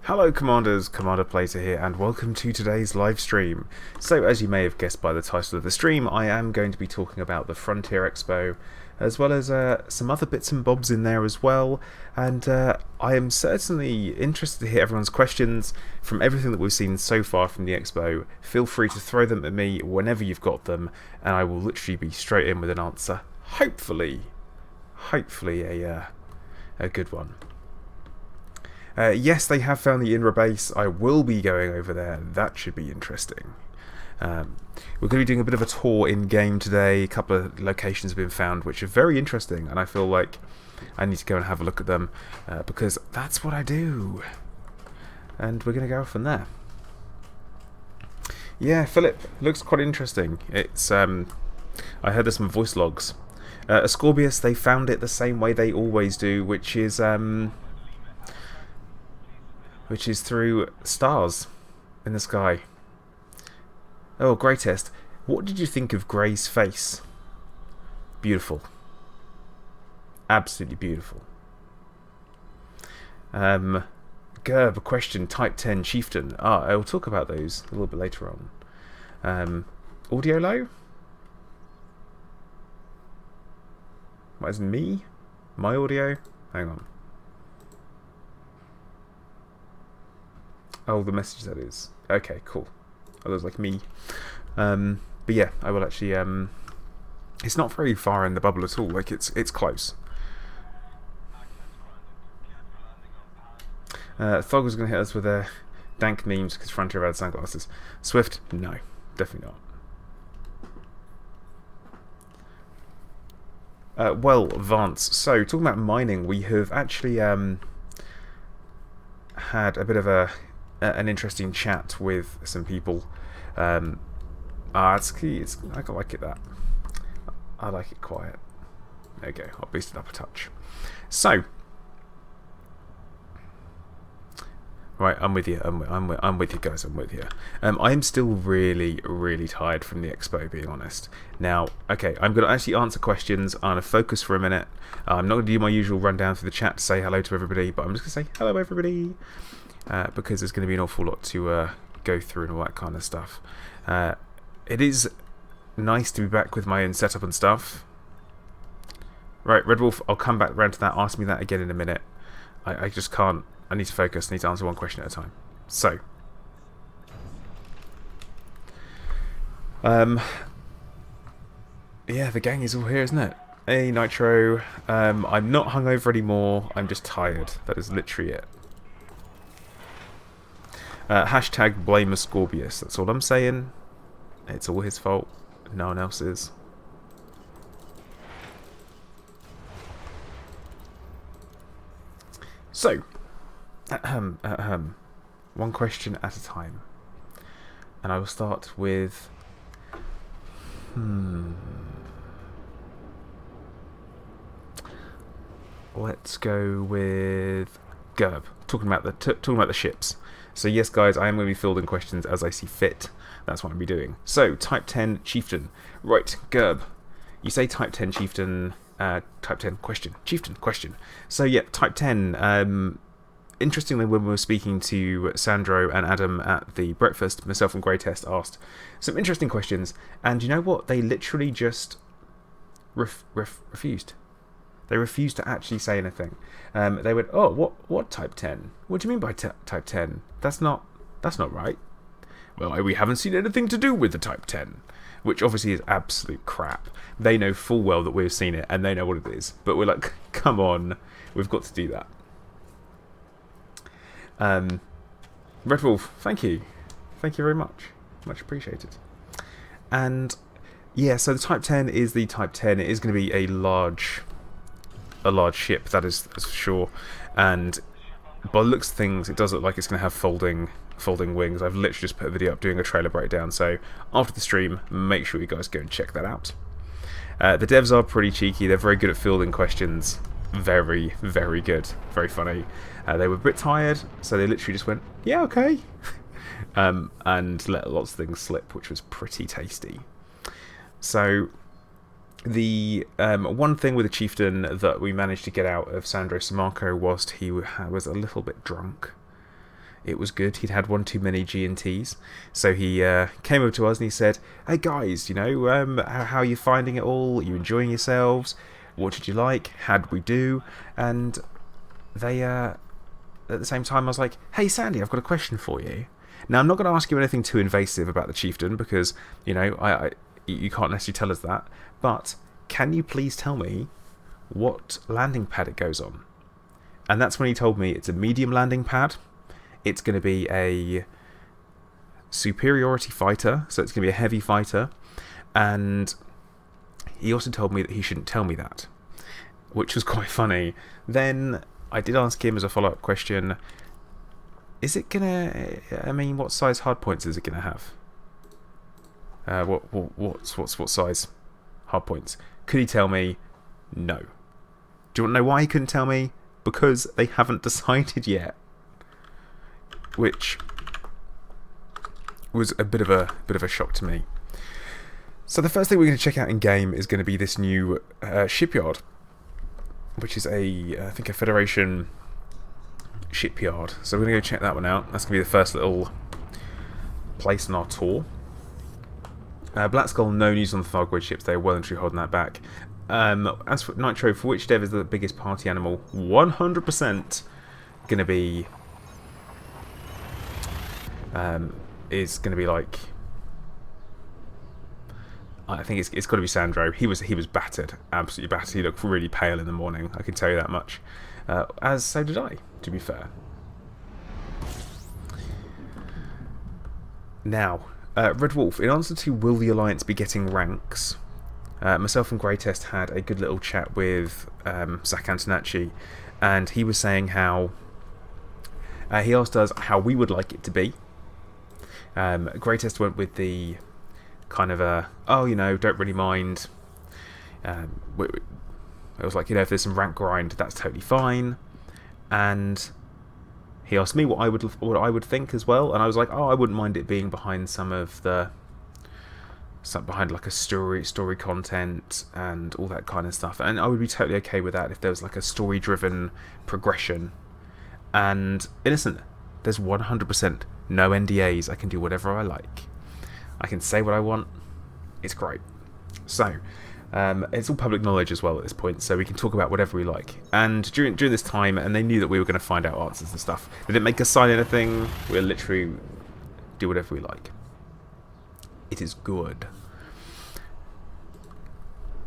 Hello Commanders, Commander Plater here, and welcome to today's live stream. So, as you may have guessed by the title of the stream, I am going to be talking about the Frontier Expo, as well as some other bits and bobs in there as well, and I am certainly interested to hear everyone's questions from everything that we've seen so far from the Expo. Feel free to throw them at me whenever you've got them, and I will literally be straight in with an answer. Hopefully a good one. Yes, they have found the INRA base. I will be going over there. That should be interesting. We're going to be doing a bit of a tour in-game today. A couple of locations have been found which are very interesting, and I feel like I need to go and have a look at them because that's what I do. And we're going to go from there. Yeah, Philip, looks quite interesting. It's I heard there's some voice logs. Ascorbius, they found it the same way they always do, which is through stars in the sky. Oh, Grey Test. What did you think of Grey's face? Beautiful. Absolutely beautiful. Gerb, a question. Type 10 Chieftain. I'll talk about those a little bit later on. Audio low? What is me? My audio? Hang on. Oh, the message that is. Okay, cool. Oh, that was like me. But yeah, I will actually. It's not very far in the bubble at all. Like it's close. Thog was going to hit us with their dank memes because Frontier had sunglasses. Swift, no, definitely not. Well, Vance. So talking about mining, we have actually had a bit of an interesting chat with some people. I like it that. I like it quiet. There you go. I'll boost it up a touch. So, right, I'm with you. I'm with you guys. I'm with you. I'm still really, really tired from the Expo, being honest. Now, okay, I'm going to actually answer questions. I'm going to focus for a minute. I'm not going to do my usual rundown through the chat to say hello to everybody, but I'm just going to say hello, everybody. Because there's going to be an awful lot to go through and all that kind of stuff. It is nice to be back with my own setup and stuff. Right, Red Wolf, I'll come back round to that. Ask me that again in a minute. I just can't. I need to focus. I need to answer one question at a time. So. Yeah, the gang is all here, isn't it? Hey, Nitro. I'm not hungover anymore. I'm just tired. That is literally it. Hashtag blame Ascorbius. That's all I'm saying. It's all his fault. No one else's. So, one question at a time. And I will start with... Let's go with Gerb. Talking about the ships. So yes, guys, I am going to be fielding questions as I see fit. That's what I'll be doing. So, Type 10 Chieftain. Right, Gerb. You say Type 10 Chieftain... Type 10 question. Chieftain question. So, yeah, Type 10. Interestingly, when we were speaking to Sandro and Adam at the breakfast, myself and Grey Test asked some interesting questions. And you know what? They literally just refused. They refused to actually say anything. They went, "Oh, what Type 10? What do you mean by Type 10? That's not right." Well, we haven't seen anything to do with the Type 10, which obviously is absolute crap. They know full well that we've seen it and they know what it is. But we're like, come on, we've got to do that. Red Wolf, thank you very much appreciated. And yeah, so the Type 10 is the Type 10. It is going to be a large ship, that's for sure, and by the looks of things it does look like it's going to have folding wings. I've literally just put a video up doing a trailer breakdown, so after the stream make sure you guys go and check that out. The devs are pretty cheeky. They're very good at fielding questions. Very, very good. Very funny. They were a bit tired, so they literally just went, yeah, okay. And let lots of things slip, which was pretty tasty. So the one thing with the Chieftain that we managed to get out of Sandro Samarco whilst he was a little bit drunk it was good. He'd had one too many G&Ts. So he came over to us and he said, hey guys, how are you finding it all? Are you enjoying yourselves? What did you like? How did we do? And they, at the same time, I was like, hey Sandy, I've got a question for you. Now, I'm not going to ask you anything too invasive about the chieftain because, you can't necessarily tell us that. But can you please tell me what landing pad it goes on? And that's when he told me it's a medium landing pad. It's going to be a superiority fighter, so it's going to be a heavy fighter. And he also told me that he shouldn't tell me that, which was quite funny. Then I did ask him as a follow-up question, is it gonna? What size hardpoints is it gonna have? What size hardpoints? Could he tell me? No. Do you want to know why he couldn't tell me? Because they haven't decided yet, which was a bit of a shock to me. So the first thing we're going to check out in game is going to be this new shipyard, which is I think a Federation shipyard. So we're going to go check that one out. That's going to be the first little place on our tour. Black Skull, no news on the Thargoid ships. They're well and truly holding that back. As for Nitro, for which dev is the biggest party animal? 100% going to be is going to be like, I think it's got to be Sandro. He was battered, absolutely battered. He looked really pale in the morning. I can tell you that much. As so did I, to be fair. Now, Red Wolf, in answer to will the Alliance be getting ranks, myself and Greatest had a good little chat with Zach Antonacci, and he was saying how he asked us how we would like it to be. Greatest went with the kind of don't really mind. It was like, if there's some rank grind, that's totally fine. And he asked me what I would think as well, and I was like, I wouldn't mind it being behind behind like a story content and all that kind of stuff, and I would be totally okay with that if there was like a story driven progression. And Innocent, there's 100% no NDAs. I can do whatever I like. I can say what I want. It's great. So it's all public knowledge as well at this point, so we can talk about whatever we like. And during this time, and they knew that we were going to find out answers and stuff. They didn't make us sign anything. We'll literally do whatever we like. It is good.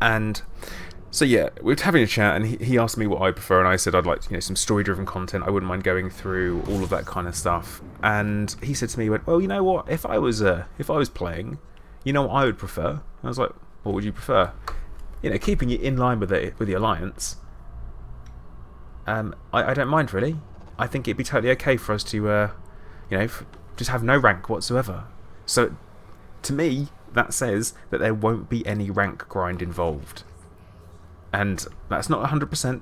And so yeah, we were having a chat, and he asked me what I prefer, and I said I'd like some story-driven content. I wouldn't mind going through all of that kind of stuff. And he said to me, he went, well, you know what? If I was playing, you know what I would prefer? I was like, what would you prefer? Keeping it in line with the Alliance. I don't mind really. I think it'd be totally okay for us to, just have no rank whatsoever. So, to me, that says that there won't be any rank grind involved. And that's not 100%,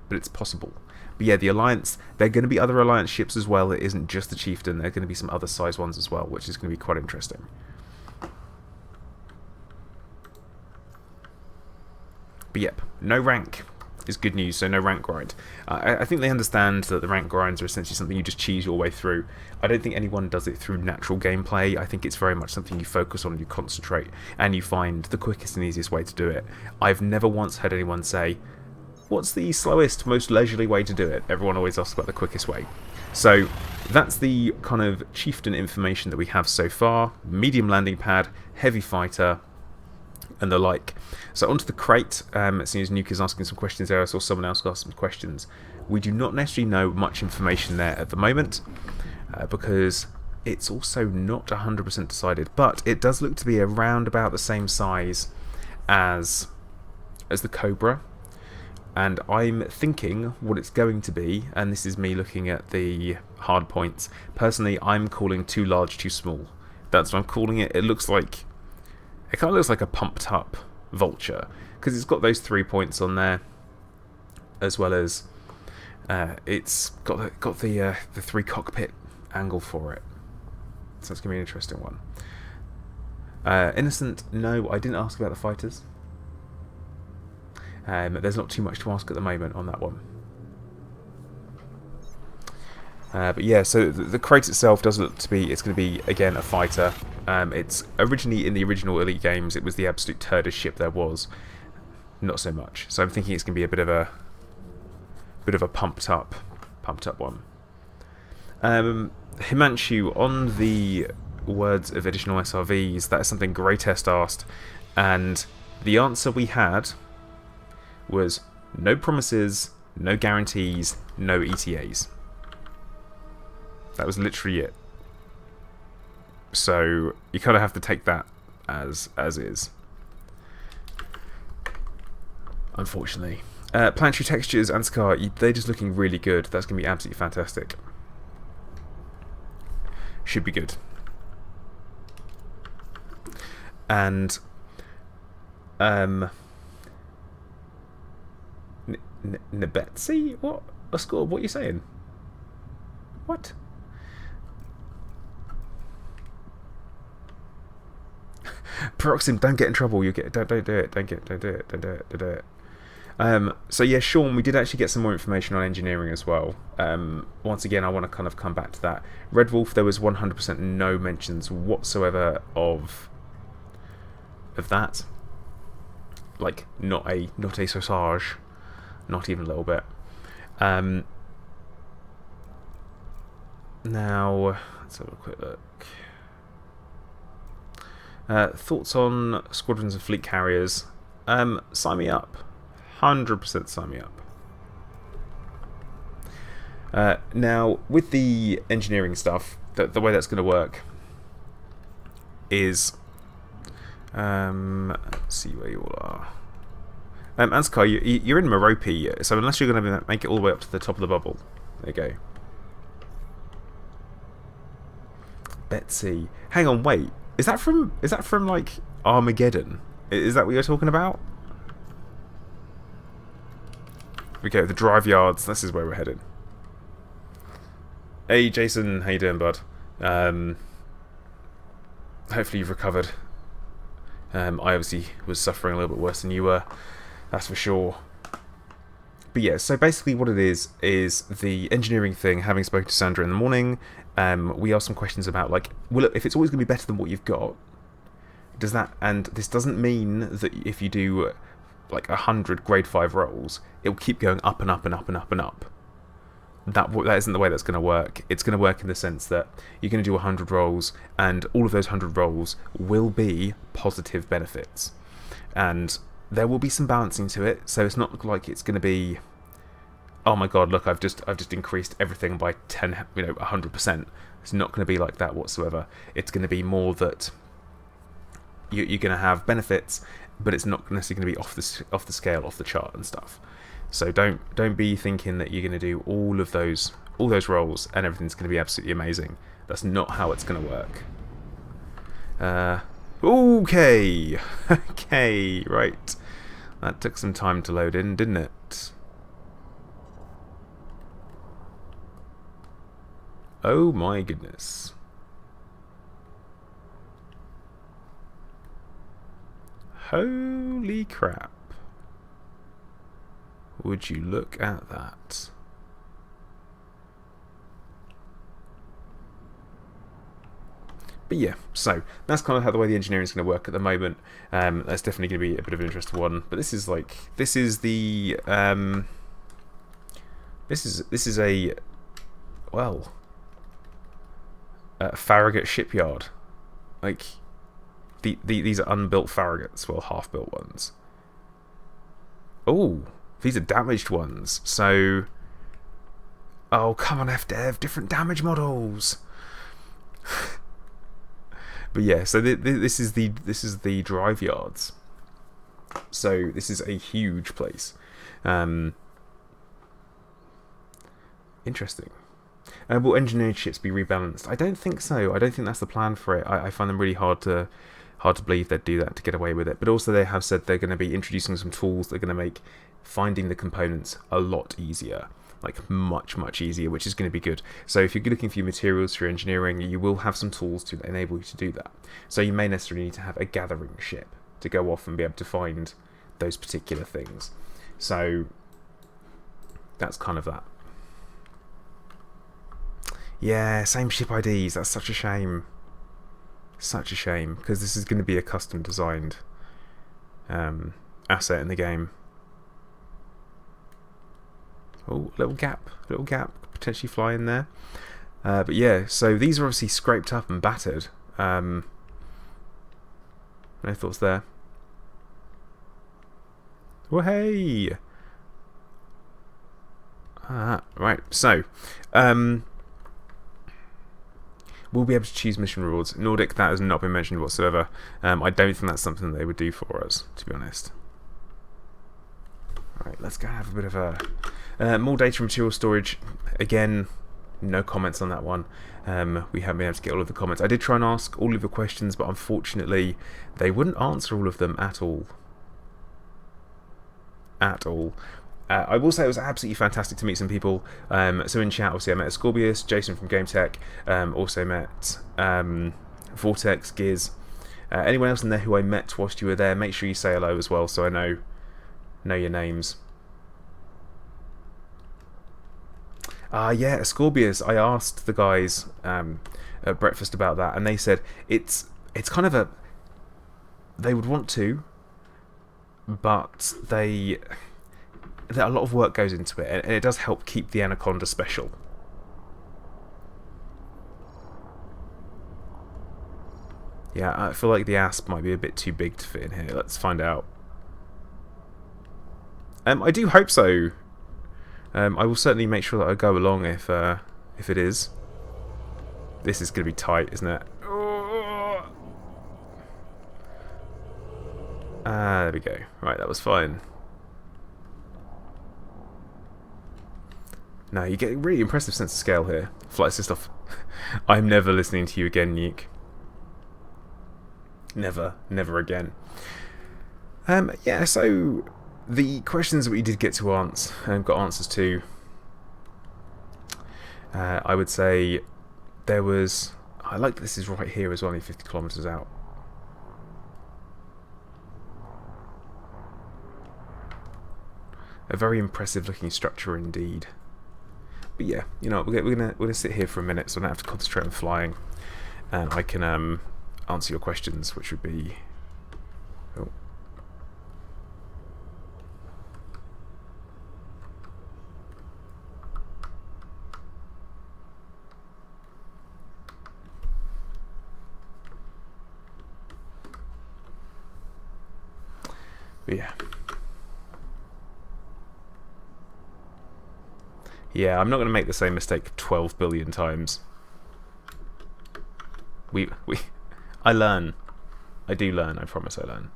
but it's possible. But yeah, the Alliance, there are going to be other Alliance ships as well. It isn't just the Chieftain. There are going to be some other size ones as well, which is going to be quite interesting. But yep, no rank is good news, so no rank grind. I think they understand that the rank grinds are essentially something you just cheese your way through. I don't think anyone does it through natural gameplay. I think it's very much something you focus on, you concentrate, and you find the quickest and easiest way to do it. I've never once heard anyone say, what's the slowest, most leisurely way to do it? Everyone always asks about the quickest way. So that's the kind of Chieftain information that we have so far. Medium landing pad, heavy fighter, and the like. So onto the crate. As soon as Nuke is asking some questions there, I saw someone else ask some questions. We do not necessarily know much information there at the moment, because it's also not 100% decided, but it does look to be around about the same size as the Cobra. And I'm thinking what it's going to be, and this is me looking at the hard points. Personally, I'm calling too large, too small. That's what I'm calling it. It kind of looks like a pumped up Vulture, because it's got those 3 points on there, as well as it's got the 3 cockpit angle for it. So it's going to be an interesting one. Innocent, no, I didn't ask about the fighters. There's not too much to ask at the moment on that one. But yeah, so the crate itself does look to be, it's going to be, again, a fighter. It's originally, in the original Elite games, it was the absolute turdish ship there was. Not so much. So I'm thinking it's going to be a bit of a pumped up one. Himanshu, on the words of additional SRVs, that is something Greytest asked, and the answer we had was no promises, no guarantees, no ETAs. That was literally it. So you kind of have to take that as is. Unfortunately. Planetary textures and Scar, they're just looking really good. That's going to be absolutely fantastic. Should be good. And Nebetsi? What? A score? What are you saying? What? Peroxim, don't get in trouble. You get don't do it. Don't do it. So yeah, Sean, we did actually get some more information on engineering as well. Once again, I want to kind of come back to that. Red Wolf, there was 100% no mentions whatsoever of that. Like, not a sausage, not even a little bit. Now let's have a quick look. Thoughts on squadrons of fleet carriers? Sign me up. 100% sign me up. Now, with the engineering stuff, the way that's going to work is... let's see where you all are. Ansgar, you're in Merope, so unless you're going to make it all the way up to the top of the bubble. There you go. Betsy. Hang on, wait. Is that from like Armageddon? Is that what you're talking about? Okay, the drive yards. This is where we're headed. Hey, Jason, how you doing, bud? Hopefully you've recovered. I obviously was suffering a little bit worse than you were. That's for sure. But yeah, so basically what it is the engineering thing. Having spoken to Sandra in the morning, we asked some questions about, like, well, if it's always going to be better than what you've got, does that, and this doesn't mean that if you do like 100 grade 5 rolls, it will keep going up and up and up and up and up. That isn't the way that's going to work. It's going to work in the sense that you're going to do 100 rolls, and all of those 100 rolls will be positive benefits, and there will be some balancing to it. So it's not like it's going to be, oh my god, look, I've just increased everything by 100%. It's not going to be like that whatsoever. It's going to be more that you're going to have benefits, but it's not necessarily going to be off the scale, off the chart and stuff. So don't be thinking that you're going to do all those rolls and everything's going to be absolutely amazing. That's not how it's going to work. Okay, okay, right. That took some time to load in, didn't it? Oh my goodness. Holy crap. Would you look at that? But yeah, so that's kind of how the way the engineering is going to work at the moment. That's definitely going to be a bit of an interesting one. But this is the this is a, well, Farragut shipyard. Like, these are unbuilt Farraguts, well, half-built ones. Oh, these are damaged ones. So, oh, come on, FDev, different damage models. But yeah, so this is the drive yards. So this is a huge place. Interesting. Will engineered ships be rebalanced? I don't think so. I don't think that's the plan for it. I find them really hard to believe they'd do that to get away with it. But also they have said they're going to be introducing some tools that are going to make finding the components a lot easier. Like much easier, which is going to be good. So if you're looking for your materials for your engineering, you will have some tools to enable you to do that. So you may necessarily need to have a gathering ship to go off and be able to find those particular things. So that's kind of that. Yeah, same ship IDs. That's such a shame. Such a shame, because this is going to be a custom designed asset in the game. Oh, little gap, potentially fly in there. But yeah, so these are obviously scraped up and battered. No thoughts there. Well, hey! Right, so we'll be able to choose mission rewards. Nordic, that has not been mentioned whatsoever. I don't think that's something they would do for us, to be honest. Alright, let's go have a bit of a more data and material storage. Again, no comments on that one. We haven't been able to get all of the comments. I did try and ask all of the questions, but unfortunately they wouldn't answer all of them at all. I will say it was absolutely fantastic to meet some people. So in chat, obviously I met Scorbius, Jason from GameTech, also met Vortex, Giz. Anyone else in there who I met whilst you were there, make sure you say hello as well, so I know your names. Yeah, Scorbius. I asked the guys at breakfast about that, and they said it's kind of a, they would want to, but a lot of work goes into it, and it does help keep the Anaconda special. Yeah, I feel like the asp might be a bit too big to fit in here. Let's find out. I do hope so. I will certainly make sure that I go along if it is. This is going to be tight, isn't it? There we go. Right, that was fine. No, you get a really impressive sense of scale here. Flight assist off. I'm never listening to you again, Nuke. Never again. Yeah, so the questions that we did get to answer and got answers to, I would say there was. I like that this is right here as well, only 50 kilometers out. A very impressive looking structure indeed. But yeah, you know, we're gonna sit here for a minute, so I don't have to concentrate on flying, and I can answer your questions, which would be. Oh. But yeah. Yeah, I'm not going to make the same mistake 12 billion times. I learn. I do learn, I promise I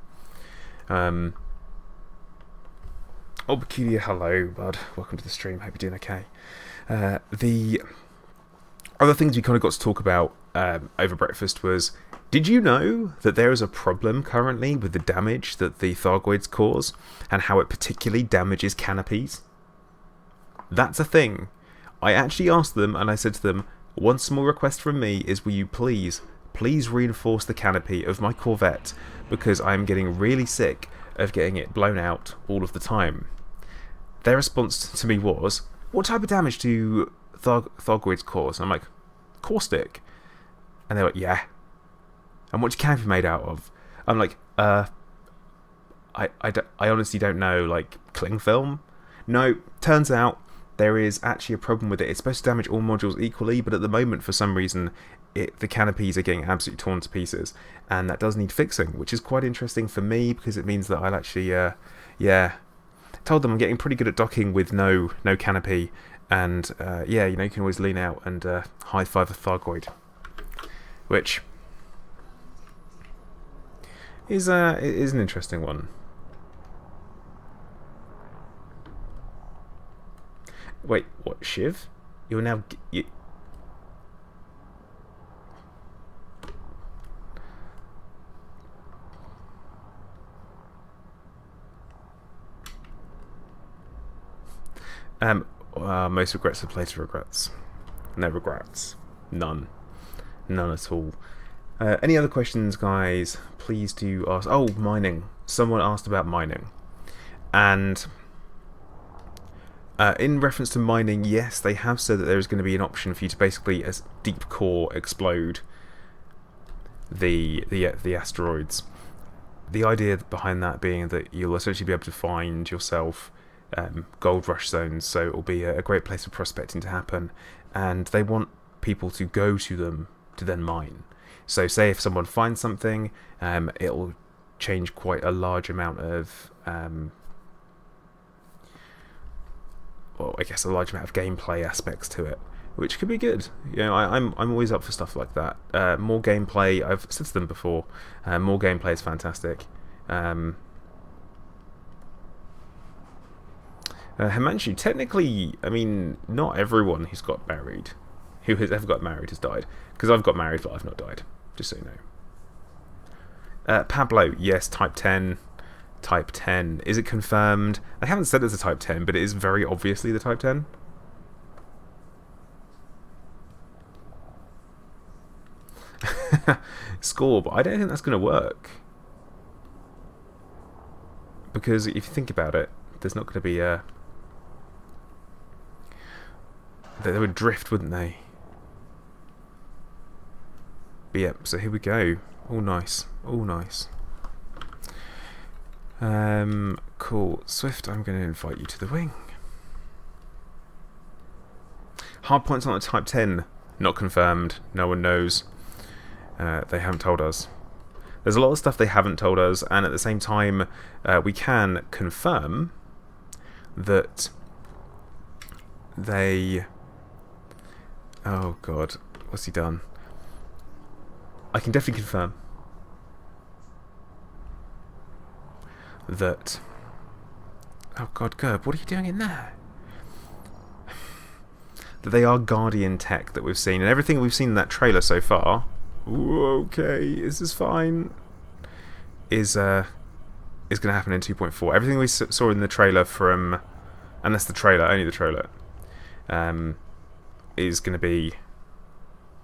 learn. Oh, Peculiar, hello, bud. Welcome to the stream. Hope you're doing okay. The other things we kind of got to talk about over breakfast was, did you know that there is a problem currently with the damage that the Thargoids cause, and how it particularly damages canopies? That's a thing. I actually asked them, and I said to them, one small request from me is, will you please reinforce the canopy of my Corvette, because I'm getting really sick of getting it blown out all of the time. Their response to me was, what type of damage do Thargoids cause? And I'm like, caustic. And they're like, yeah. And what's your canopy made out of? I'm like, I honestly don't know, like, cling film? No, turns out there is actually a problem with it. It's supposed to damage all modules equally, but at the moment, for some reason, the canopies are getting absolutely torn to pieces, and that does need fixing, which is quite interesting for me, because it means that I'll actually, yeah, told them I'm getting pretty good at docking with no canopy, and yeah, you know, you can always lean out and high five a Thargoid, which is an interesting one. Wait, what, Shiv? You're now... most regrets of later regrets. No regrets. None. None at all. Any other questions, guys? Please do ask. Oh, mining. Someone asked about mining. And In reference to mining, yes, they have said that there is going to be an option for you to basically, as deep core, explode the asteroids. The idea behind that being that you'll essentially be able to find yourself gold rush zones, so it will be a great place for prospecting to happen, and they want people to go to them to then mine. So say if someone finds something, it'll change quite a large amount of well, I guess a large amount of gameplay aspects to it, which could be good. You know, I'm always up for stuff like that. More gameplay, I've said to them before, more gameplay is fantastic. Himanshu, technically, I mean, not everyone who has ever got married has died. Because I've got married, but I've not died, just so you know. Pablo, yes, Type 10. Type 10. Is it confirmed? I haven't said it's a Type 10, but it is very obviously the Type 10. Score, but I don't think that's going to work. Because if you think about it, there's not going to be a... They would drift, wouldn't they? But yeah, so here we go. All nice. All nice. Cool. Swift, I'm going to invite you to the wing. Hard points on the Type 10. Not confirmed. No one knows. They haven't told us. There's a lot of stuff they haven't told us, and at the same time, we can confirm that they... Oh god, what's he done? I can definitely confirm that... Oh god, Gerb, what are you doing in there? That they are Guardian tech that we've seen, and everything we've seen in that trailer so far... Ooh, okay, this is fine. Is going to happen in 2.4. Everything we saw in the trailer from... And that's the trailer, only the trailer. Is going to be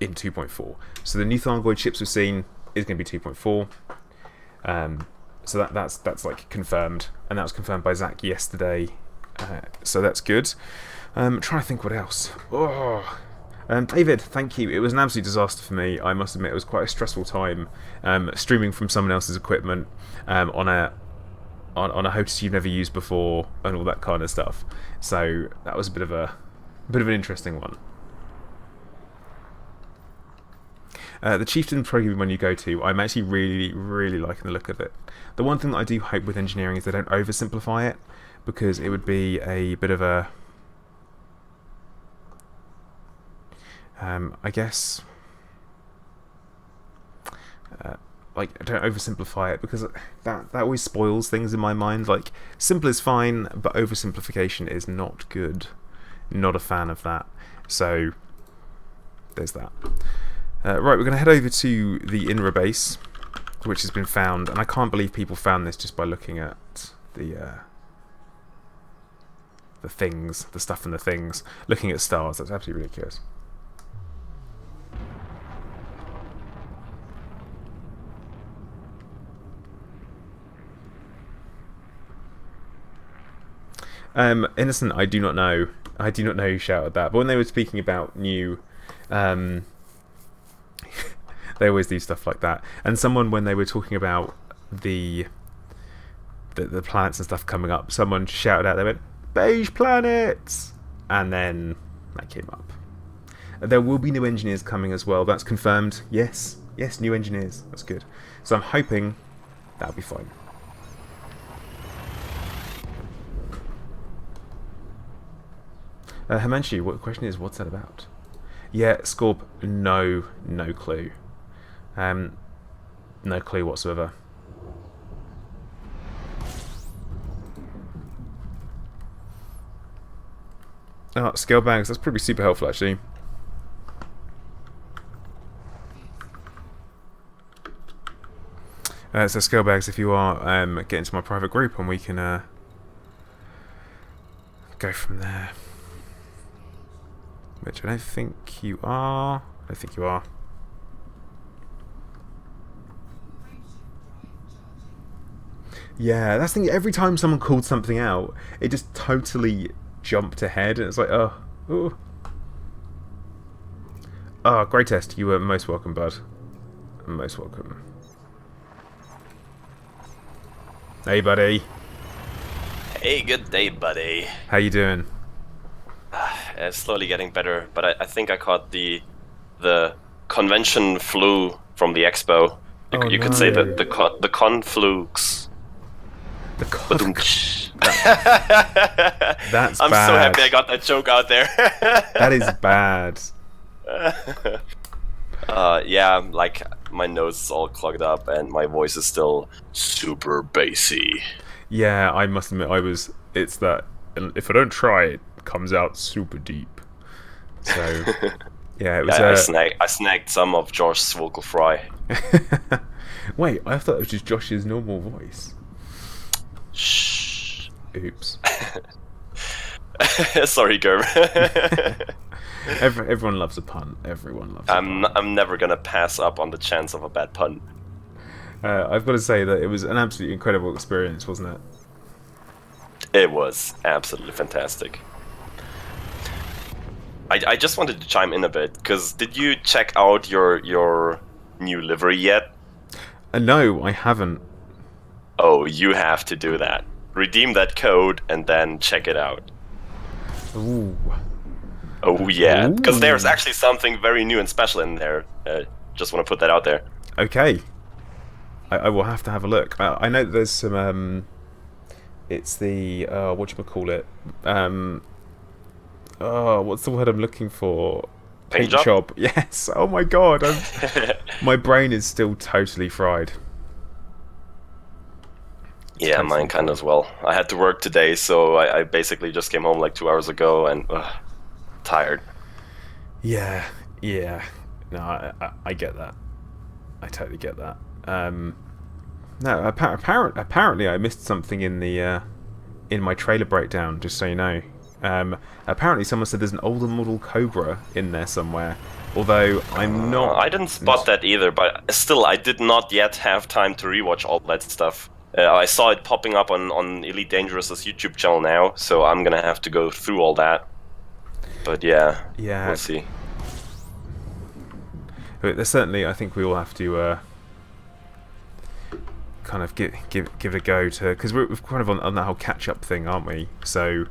in 2.4. So the new Thargoid ships we've seen is going to be 2.4. So that's like confirmed, and that was confirmed by Zach yesterday. So that's good. Trying to think what else. Oh, David, thank you. It was an absolute disaster for me. I must admit, it was quite a stressful time streaming from someone else's equipment on a host you've never used before, and all that kind of stuff. So that was a bit of an interesting one. The Chieftain program when you go to, I'm actually really, really liking the look of it. The one thing that I do hope with engineering is they don't oversimplify it, because it would be a bit of a... I guess... like, don't oversimplify it, because that always spoils things in my mind. Like, simple is fine, but oversimplification is not good. Not a fan of that. So, there's that. Right, we're going to head over to the INRA base, which has been found, and I can't believe people found this just by looking at the things, the stuff in the things, looking at stars. That's absolutely ridiculous. Innocent, I do not know. I do not know who shouted that. But when they were speaking about new... they always do stuff like that. And someone, when they were talking about the planets and stuff coming up, someone shouted out, they went, "Beige planets!" And then that came up. There will be new engineers coming as well. That's confirmed. Yes, new engineers. That's good. So I'm hoping that'll be fine. Himanshu, what the question is, what's that about? Yeah, Scorp, no clue. No clue whatsoever. Oh, scale bags, that's probably super helpful actually. So scale bags, if you are, get into my private group and we can go from there. Which I don't think you are. I think you are. Yeah, that's the thing. Every time someone called something out, it just totally jumped ahead, and it's like, oh, ooh. Oh, great test. You were most welcome, bud. Most welcome. Hey, buddy. Hey, good day, buddy. How you doing? Slowly getting better, but I think I caught the convention flu from the expo. Oh, You could say no. that the con flukes. The Badumch. That's I'm bad. so happy I got that joke out there. That is bad. Yeah, like my nose is all clogged up and my voice is still super bassy. Yeah, I must admit, it's that, if I don't try, it comes out super deep. So, yeah, it was... I snagged some of Josh's vocal fry. Wait, I thought it was just Josh's normal voice. Shh. Oops. Sorry, Gerb. Everyone loves a pun. Everyone loves a pun. I'm never gonna pass up on the chance of a bad pun. I've got to say that it was an absolutely incredible experience, wasn't it? It was absolutely fantastic. I just wanted to chime in a bit, because did you check out your new livery yet? No, I haven't. Oh, you have to do that. Redeem that code and then check it out. Ooh. Oh yeah, because there's actually something very new and special in there. Just want to put that out there. Okay. I will have to have a look. I know that there's some... it's the... whatchamacallit? What's the word I'm looking for? Paint job? Yes. Oh my god. My brain is still totally fried. Yeah, mine kind of as well. I had to work today, so I basically just came home like 2 hours ago and tired. Yeah. No, I get that. I totally get that. No, apparently I missed something in the in my trailer breakdown. Just so you know, apparently someone said there's an older model Cobra in there somewhere. Although I'm not. I didn't spot that either, but still, I did not yet have time to rewatch all that stuff. I saw it popping up on Elite Dangerous's YouTube channel now, so I'm gonna have to go through all that. But yeah, we'll see. But there's certainly, I think we all have to kind of give it a go to, because we're kind of on that whole catch-up thing, aren't we? So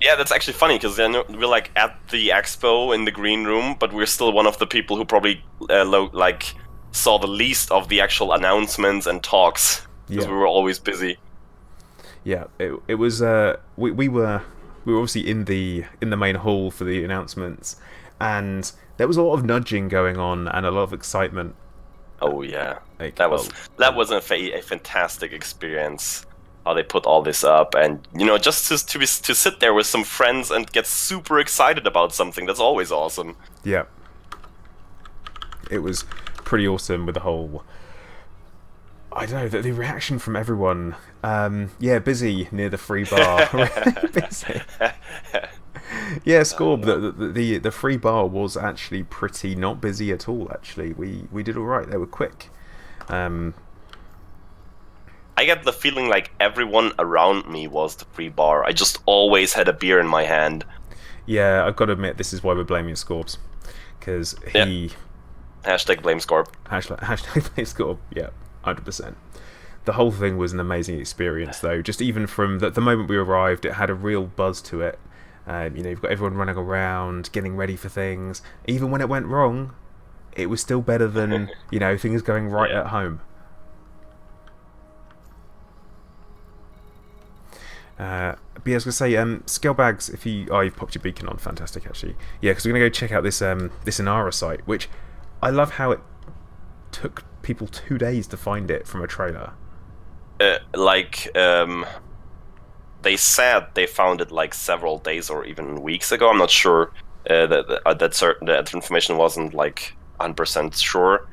yeah, that's actually funny, because then we're like at the expo in the green room, but we're still one of the people who probably like saw the least of the actual announcements and talks, because we were always busy. Yeah, it was we were obviously in the main hall for the announcements, and there was a lot of nudging going on and a lot of excitement. Oh yeah, that was a fantastic experience. How they put all this up, and just to sit there with some friends and get super excited about something. That's always awesome. Yeah, it was pretty awesome with the whole. I don't know, the reaction from everyone. Yeah, busy near the free bar. Really busy. Yeah, Scorb. The free bar was actually pretty not busy at all. Actually, we did all right. They were quick. I get the feeling like everyone around me was the free bar. I just always had a beer in my hand. Yeah, I've got to admit, this is why we're blaming Scorbs, because he. Hashtag blame Scorb. Hashtag blame Scorb. Yeah, 100%. The whole thing was an amazing experience, though. Just even from the moment we arrived, it had a real buzz to it. You've got everyone running around, getting ready for things. Even when it went wrong, it was still better than things going right at home. But yeah, I was gonna say, scale bags. If you've popped your beacon on, fantastic actually. Yeah, because we're gonna go check out this this Inara site, which I love how it took people 2 days to find it from a trailer. They said they found it like several days or even weeks ago. I'm not sure that information wasn't like 100% sure,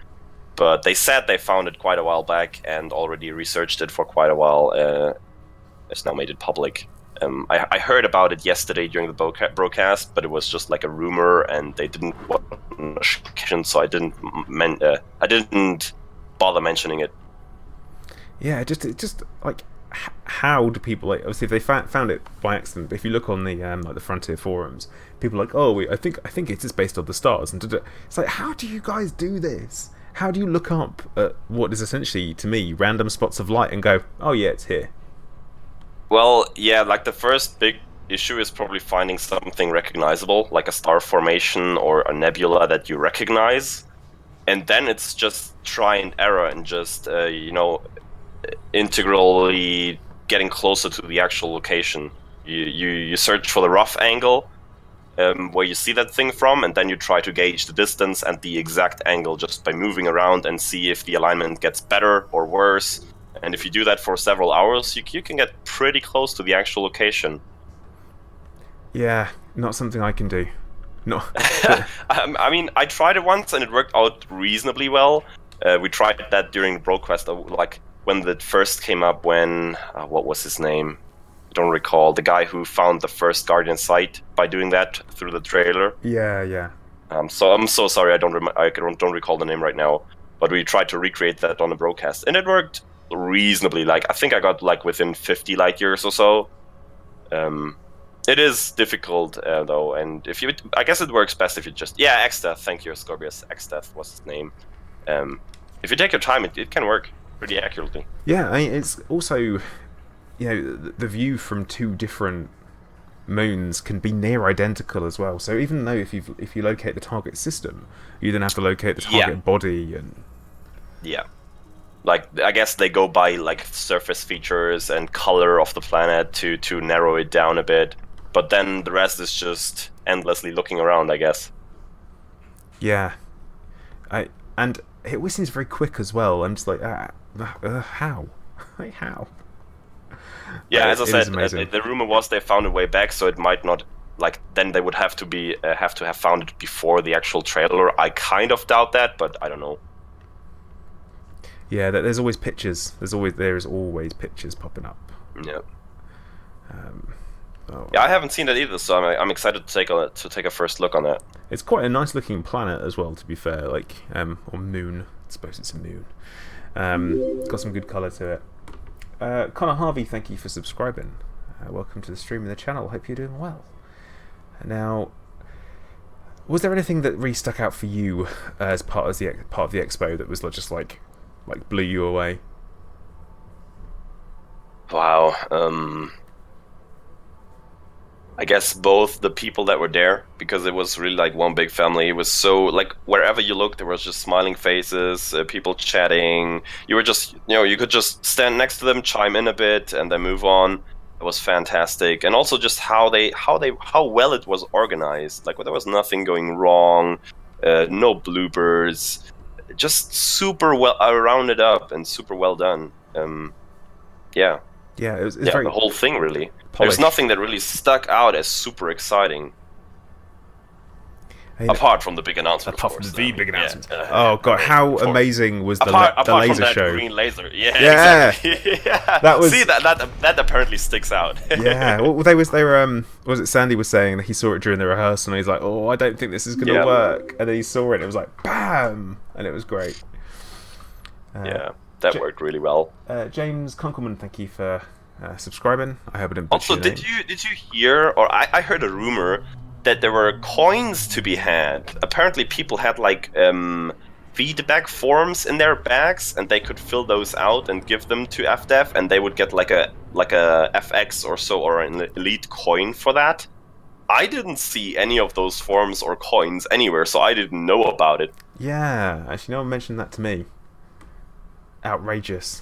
but they said they found it quite a while back and already researched it for quite a while. It's now made it public. I heard about it yesterday during the broadcast, but it was just like a rumor, and they didn't want so I didn't bother mentioning it. Yeah, it just like how do people like? Obviously, if they found it by accident, but if you look on the like the Frontier forums, people are like, oh, I think it is based on the stars, and it's like, how do you guys do this? How do you look up at what is essentially, to me, random spots of light and go, oh yeah, it's here? Well, yeah, like the first big issue is probably finding something recognizable, like a star formation or a nebula that you recognize. And then it's just try and error and just, integrally getting closer to the actual location. You search for the rough angle where you see that thing from, and then you try to gauge the distance and the exact angle just by moving around and see if the alignment gets better or worse. And if you do that for several hours, you can get pretty close to the actual location. Yeah, not something I can do. No. I mean, I tried it once and it worked out reasonably well. We tried that during BroQuest, like when it first came up. When what was his name? I don't recall. The guy who found the first Guardian site by doing that through the trailer. Yeah. So I'm so sorry. I don't recall the name right now. But we tried to recreate that on the broadcast, and it worked reasonably. Like I think I got like within 50 light years or so. It is difficult though, and I guess it works best if you just Xdeath. Thank you, Scorpius. Xdeath was his name. If you take your time, it can work pretty accurately. Yeah, I mean, it's also, the view from two different moons can be near identical as well. So even though if you locate the target system, you then have to locate the target body and. Yeah. Like, I guess they go by like surface features and color of the planet to narrow it down a bit. But then the rest is just endlessly looking around, I guess. Yeah. And it always seems very quick as well. I'm just like, how? Like, how? Yeah, as I said, the rumor was they found a way back, so it might not, like, then they would have to have found it before the actual trailer. I kind of doubt that, but I don't know. Yeah, there's always pictures. There is always pictures popping up. Yeah. Yeah, I haven't seen that either, so I'm excited to take a first look on that. It's quite a nice looking planet as well, to be fair. Like, or moon. I suppose it's a moon. Got some good colour to it. Connor Harvey, thank you for subscribing. Welcome to the stream and the channel. Hope you're doing well. Now, was there anything that really stuck out for you as part of the expo that was just like blew you away? Wow. I guess both the people that were there, because it was really like one big family. It was so, like, wherever you looked, there was just smiling faces, people chatting. You were just, you could just stand next to them, chime in a bit, and then move on. It was fantastic. And also just how well it was organized. Like, there was nothing going wrong, no bloopers, just super well rounded up and super well done. Yeah. Yeah, it was very the whole thing really. polished. There's nothing that really stuck out as super exciting. Apart from the big announcement, apart of course. From the big announcement. Yeah. Oh god, how amazing was the laser from that show? Green laser. Yeah. Exactly. Yeah. That was. See, that apparently sticks out. Yeah. Well, they were was it Sandy was saying that he saw it during the rehearsal and he's like, oh, I don't think this is gonna work, and then he saw it and it was like bam, and it was great. Yeah. That worked really well. James Kunkelman, thank you for subscribing. I hope I didn't Also, did you hear, or I heard a rumor that there were coins to be had. Apparently, people had like feedback forms in their bags, and they could fill those out and give them to FDev, and they would get like a FX or so, or an elite coin for that. I didn't see any of those forms or coins anywhere, so I didn't know about it. Yeah, actually, no one mentioned that to me. Outrageous.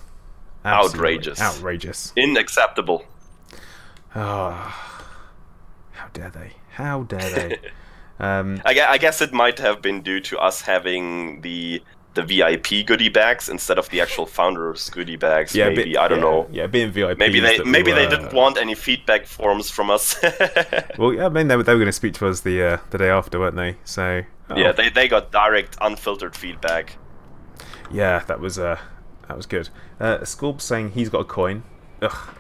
Absolutely. Outrageous. Unacceptable. Oh, how dare they? How dare they? I guess it might have been due to us having the VIP goodie bags instead of the actual founders goodie bags. Yeah, maybe I don't know. Yeah, being VIP. Maybe they didn't want any feedback forms from us. Well, yeah, I mean they were going to speak to us the day after, weren't they? So yeah, they got direct, unfiltered feedback. Yeah, that was good. Scorb saying he's got a coin. Ugh.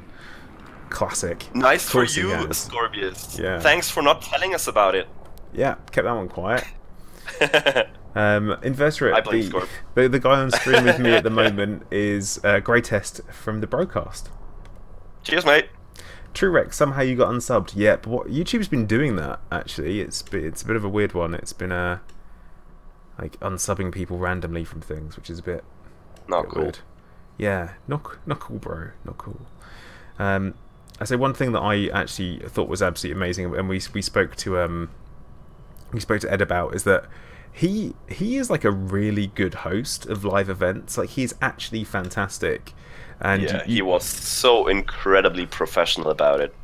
Classic. Nice for you, Scorpius. Yeah. Thanks for not telling us about it. Yeah, kept that one quiet. Invertebrate, I blame Scorp. The guy on screen with me at the moment is Grey Test from the broadcast. Cheers, mate. True Rex, somehow you got unsubbed. Yeah, but what YouTube's been doing that actually. It's a bit of a weird one. It's been like unsubbing people randomly from things, which is a Not bit cool. weird. Yeah, not cool, bro. Not cool. I say one thing that I actually thought was absolutely amazing, and we spoke to Ed about, is that he is like a really good host of live events. Like, he's actually fantastic. And Yeah, he was so incredibly professional about it.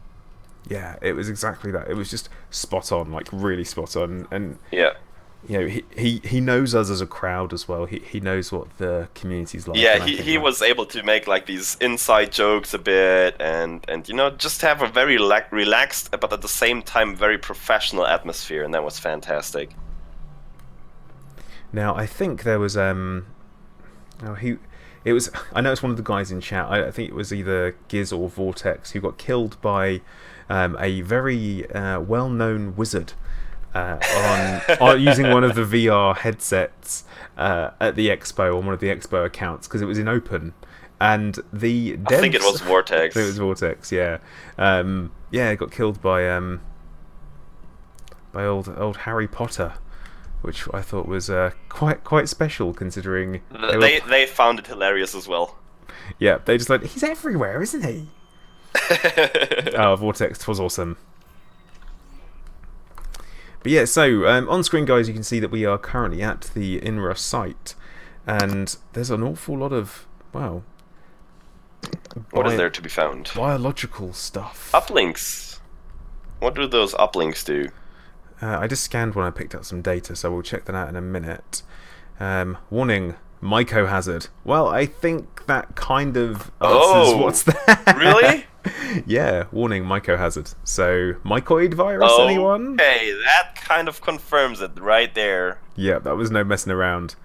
Yeah, it was exactly that. It was just spot on, like really spot on. And Yeah. you know, he knows us as a crowd as well. He knows what the community's like. Yeah, and I think he that- was able to make like these inside jokes a bit, and you know, just have a very relaxed but at the same time very professional atmosphere, and that was fantastic. Now I think there was it was, I know it's one of the guys in chat. I think it was either Giz or Vortex who got killed by a very well-known wizard on using one of the VR headsets at the Expo, on one of the Expo accounts, because it was in open. And the devs, I think it was Vortex. I think it was Vortex, yeah. Yeah, got killed by old Harry Potter, which I thought was quite special, considering They found it hilarious as well. Yeah, they just like, he's everywhere, isn't he? Oh, Vortex was awesome. But yeah, so on screen, guys, you can see that we are currently at the INRA site, and there's an awful lot of, well, What is there to be found? biological stuff. Uplinks. What do those uplinks do? I just scanned when I picked up some data, so we'll check that out in a minute. Warning, mycohazard. Well, I think that kind of answers what's there. Really? Yeah, warning, mycohazard. So, mycoid virus, anyone? Okay, that kind of confirms it right there. Yeah, that was no messing around.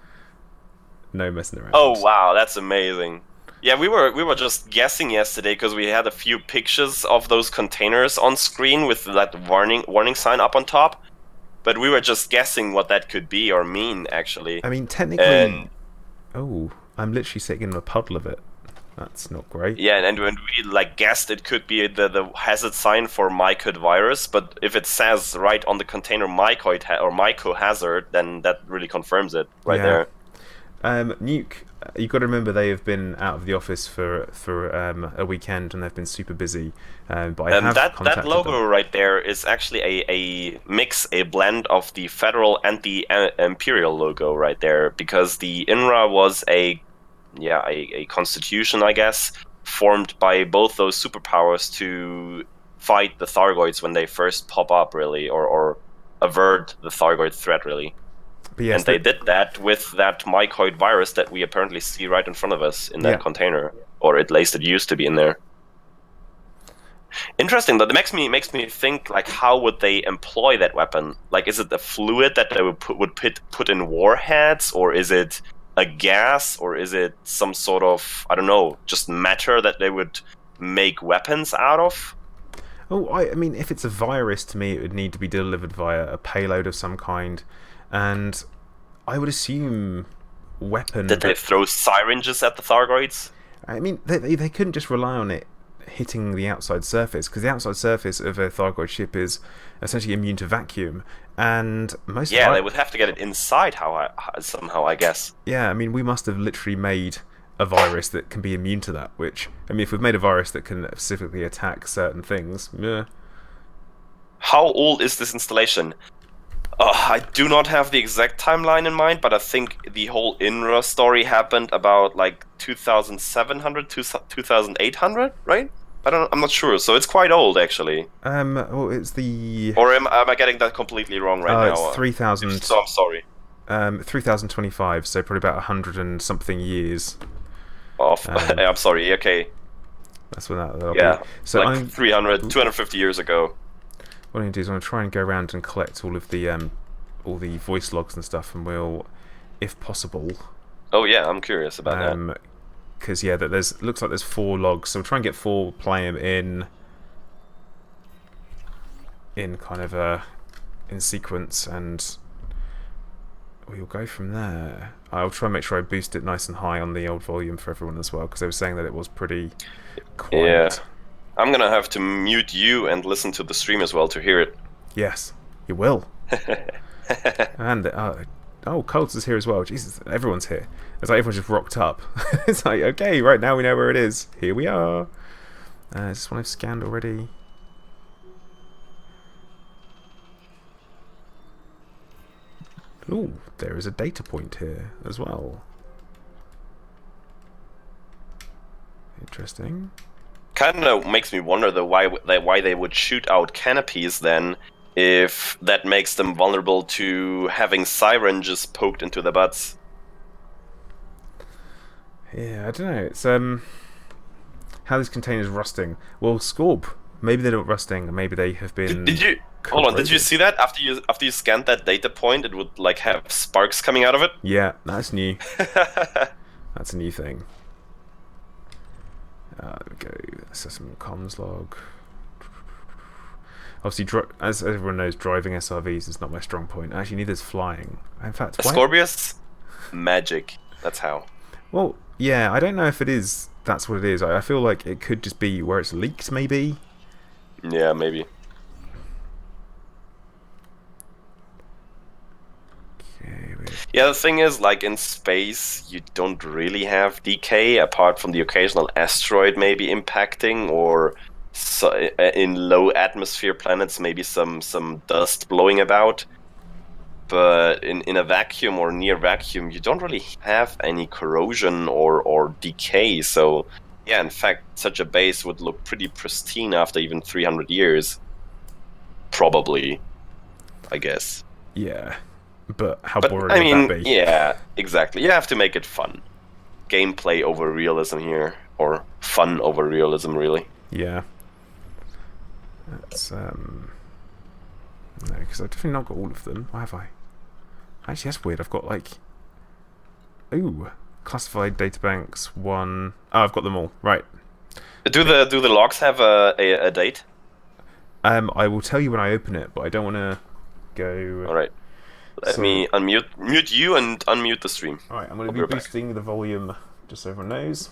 No messing around. Oh wow, that's amazing. Yeah, we were just guessing yesterday because we had a few pictures of those containers on screen with that warning sign up on top. But we were just guessing what that could be or mean, actually. I mean, technically... Oh, I'm literally sitting in a puddle of it. That's not great. Yeah, and when we like guessed it could be the hazard sign for mycoid virus, but if it says right on the container mycoid or mycohazard, then that really confirms it right there. Nuke, you got to remember they have been out of the office for a weekend, and they've been super busy. But I have that logo them. right there is actually a mix, a blend of the federal and the imperial logo right there, because the INRA was a constitution, I guess, formed by both those superpowers to fight the Thargoids when they first pop up, really, or avert the Thargoid threat, really. But yes, and they did that with that mycoid virus that we apparently see right in front of us in that container, or at least it used to be in there. Interesting. That makes me think, like, how would they employ that weapon? Like, is it a fluid that they would put in warheads, or is it a gas, or is it some sort of, I don't know, just matter that they would make weapons out of? Oh, I mean, if it's a virus, to me, it would need to be delivered via a payload of some kind. And I would assume weapon... Did they throw syringes at the Thargoids? I mean, they couldn't just rely on it hitting the outside surface, because the outside surface of a Thargoid ship is essentially immune to vacuum. And most... Yeah, they would have to get it inside somehow, I guess. Yeah, I mean, we must have literally made a virus that can be immune to that, which... I mean, if we've made a virus that can specifically attack certain things, yeah. How old is this installation? I do not have the exact timeline in mind, but I think the whole INRA story happened about like 2700 to 2800, right? I'm not sure. So it's quite old, actually. Well, it's the... Or am I getting that completely wrong right now? It's 3000. So I'm sorry. 3025, so probably about 100 and something years. I'm sorry. Okay. That's when that'll be. So like 250 years ago. What I'm going to do is I'm going to try and go around and collect all the voice logs and stuff, and we'll, if possible... Oh yeah, I'm curious about that. Because yeah, looks like there's 4 logs, so we'll try and get 4, play them in kind of in sequence, and we'll go from there. I'll try and make sure I boost it nice and high on the old volume for everyone as well, because they were saying that it was pretty quiet. I'm gonna have to mute you and listen to the stream as well to hear it. Yes, you will. And Colts is here as well. Jesus, everyone's here. It's like everyone just rocked up. It's like, okay, right now we know where it is. Here we are. Is this one I've scanned already? Ooh, there is a data point here as well. Interesting. Kind of makes me wonder though why they would shoot out canopies then, if that makes them vulnerable to having syringes poked into their butts. Yeah, I don't know. It's how these containers rusting. Well, Scorp. Maybe they're not rusting. Maybe they have been. Did you hold on? Did you see that after you scanned that data point, it would like have sparks coming out of it? Yeah, that's new. That's a new thing. There we go. Assessment comms log. Obviously, as everyone knows, driving SRVs is not my strong point. Actually, neither is flying. In fact, Scorpius, magic. That's how. Well, yeah, I don't know if it is. That's what it is. I feel like it could just be where it's leaked, maybe. Yeah, maybe. Okay, yeah, the thing is, like in space, you don't really have decay apart from the occasional asteroid maybe impacting, or in low atmosphere planets maybe some dust blowing about. But in a vacuum or near vacuum, you don't really have any corrosion or decay. So yeah, in fact, such a base would look pretty pristine after even 300 years. Probably, I guess. Yeah, but how boring would that be? Yeah, exactly. You have to make it fun. Gameplay over realism here, or fun over realism, really. Yeah. That's no, because I've definitely not got all of them. Or have I? Actually, that's weird. I've got like, ooh, classified databanks 1. Oh, I've got them all. Right. Do the logs have a date? I will tell you when I open it, but I don't want to go. All right. Let me mute you and unmute the stream. All right. I'm going to be boosting the volume just so everyone knows.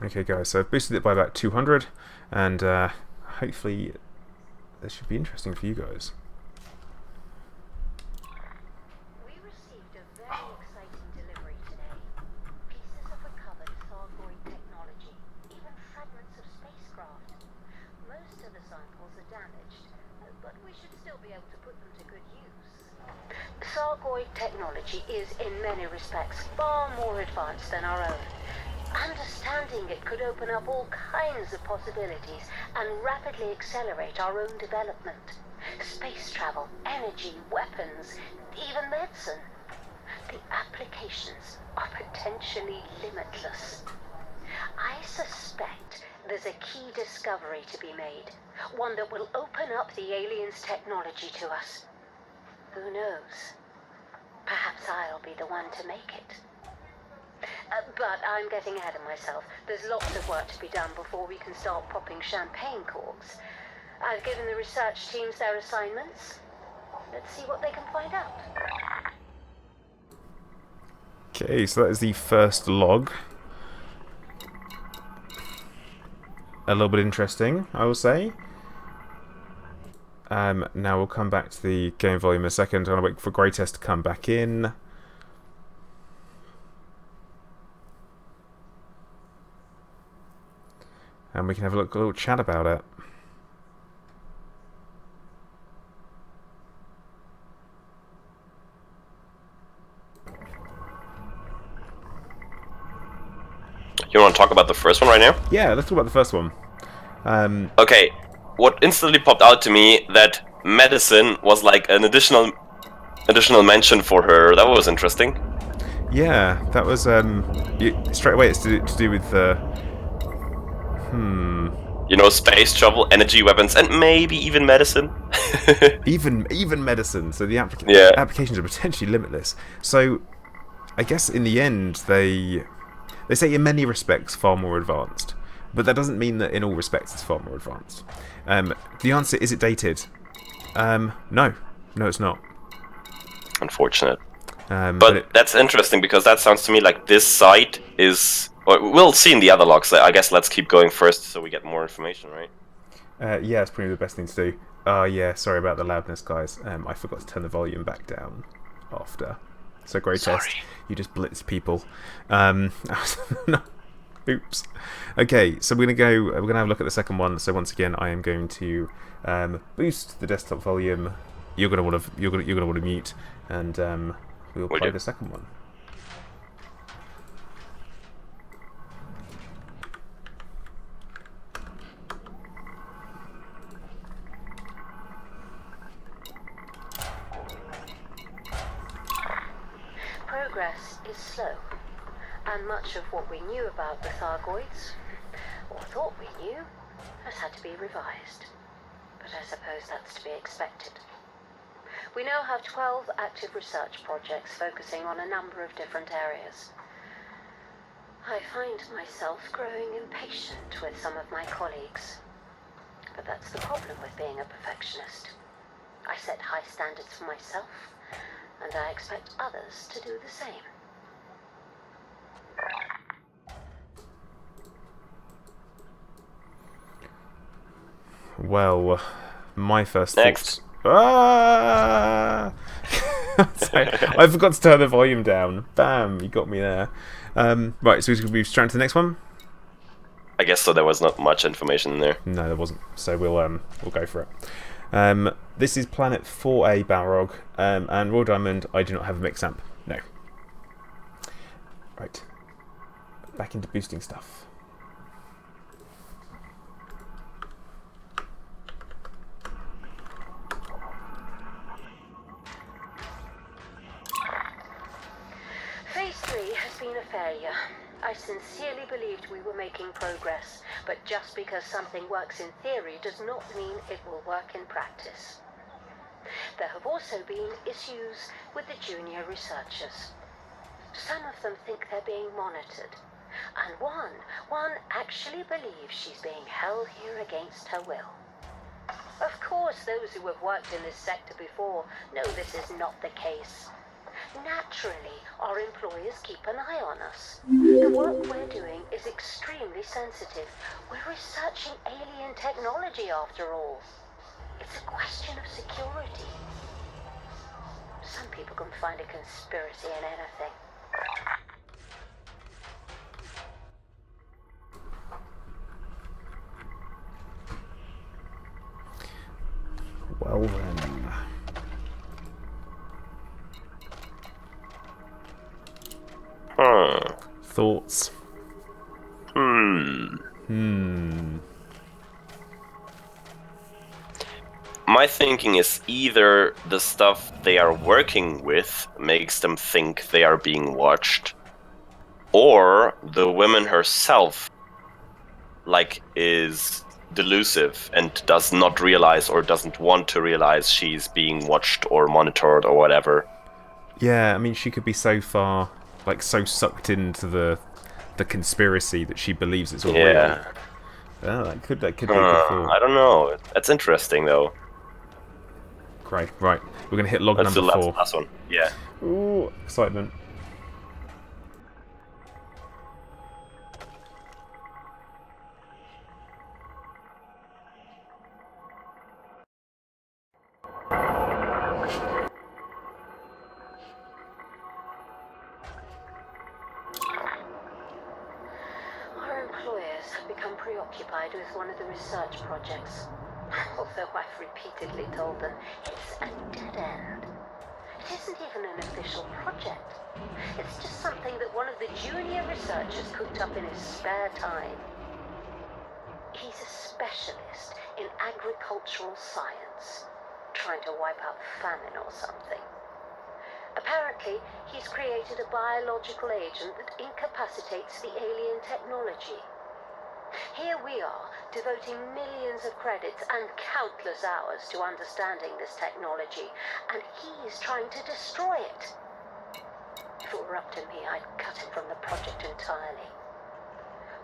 Okay, guys, so I've boosted it by about 200, and hopefully this should be interesting for you guys. We received a very exciting delivery today. Pieces of recovered Thargoid technology, even fragments of spacecraft. Most of the samples are damaged, but we should still be able to put them to good use. Thargoid technology is, in many respects, far more advanced than our own. Understanding it could open up all kinds of possibilities and rapidly accelerate our own development. Space travel, energy, weapons, even medicine. The applications are potentially limitless. I suspect there's a key discovery to be made, one that will open up the aliens' technology to us. Who knows? Perhaps I'll be the one to make it. But I'm getting ahead of myself. There's lots of work to be done before we can start popping champagne corks. I've given the research teams their assignments. Let's see what they can find out. Okay, so that is the first log. A little bit interesting, I will say. Now we'll come back to the game volume in a second. I'm going to wait for Greytest to come back in. And we can have a little chat about it. You want to talk about the first one right now? Yeah, let's talk about the first one. Okay, what instantly popped out to me, that medicine was like an additional mention for her. That was interesting. Yeah, that was straight away. It's to do with You know, space travel, energy, weapons, and maybe even medicine. even medicine. So the Yeah. applications are potentially limitless. So I guess in the end they say in many respects far more advanced, but that doesn't mean that in all respects it's far more advanced. The answer, is it dated? No, it's not. Unfortunate. But That's interesting because that sounds to me like this site is. Well, we'll see in the other logs. I guess let's keep going first so we get more information, right? yeah, it's probably the best thing to do. Yeah, sorry about the loudness, guys. I forgot to turn the volume back down after. So great test. You just blitzed people. No. Oops. Okay, so we're gonna have a look at the second one. So once again, I am going to boost the desktop volume. You're gonna want to mute, and we'll play the second one. Progress is slow, and much of what we knew about the Thargoids, or thought we knew, has had to be revised. But I suppose that's to be expected. We now have 12 active research projects focusing on a number of different areas. I find myself growing impatient with some of my colleagues. But that's the problem with being a perfectionist. I set high standards for myself, and I expect others to do the same. Well, my first Next. thoughts... I forgot to turn the volume down. Bam, you got me there. Right, so we can move straight to the next one. I guess so. There was not much information in there. No, there wasn't. So we'll go for it. This is Planet 4A Balrog, and Royal Diamond. I do not have a mix amp. No. Right. Back into boosting stuff. Phase 3 has been a failure. I sincerely believed we were making progress, but just because something works in theory does not mean it will work in practice. There have also been issues with the junior researchers. Some of them think they're being monitored, and one actually believes she's being held here against her will. Of course, those who have worked in this sector before know this is not the case. Naturally, our employers keep an eye on us. The work we're doing is extremely sensitive. We're researching alien technology, after all. It's a question of security. Some people can find a conspiracy in anything. Well then. Thoughts? My thinking is either the stuff they are working with makes them think they are being watched, or the woman herself, is delusive and does not realize or doesn't want to realize she's being watched or monitored or whatever. Yeah, I mean, she could be so far, so sucked into the conspiracy that she believes it's all real. Yeah, that could be a good thought. I don't know. That's interesting, though. Great. Right, we're gonna hit log Let's number do 4. Last one. Yeah. Ooh, excitement. Preoccupied with one of the research projects. Although I've repeatedly told them it's a dead end. It isn't even an official project. It's just something that one of the junior researchers cooked up in his spare time. He's a specialist in agricultural science, trying to wipe out famine or something. Apparently, he's created a biological agent that incapacitates the alien technology. Here we are, devoting millions of credits and countless hours to understanding this technology, and he's trying to destroy it. If it were up to me, I'd cut him from the project entirely.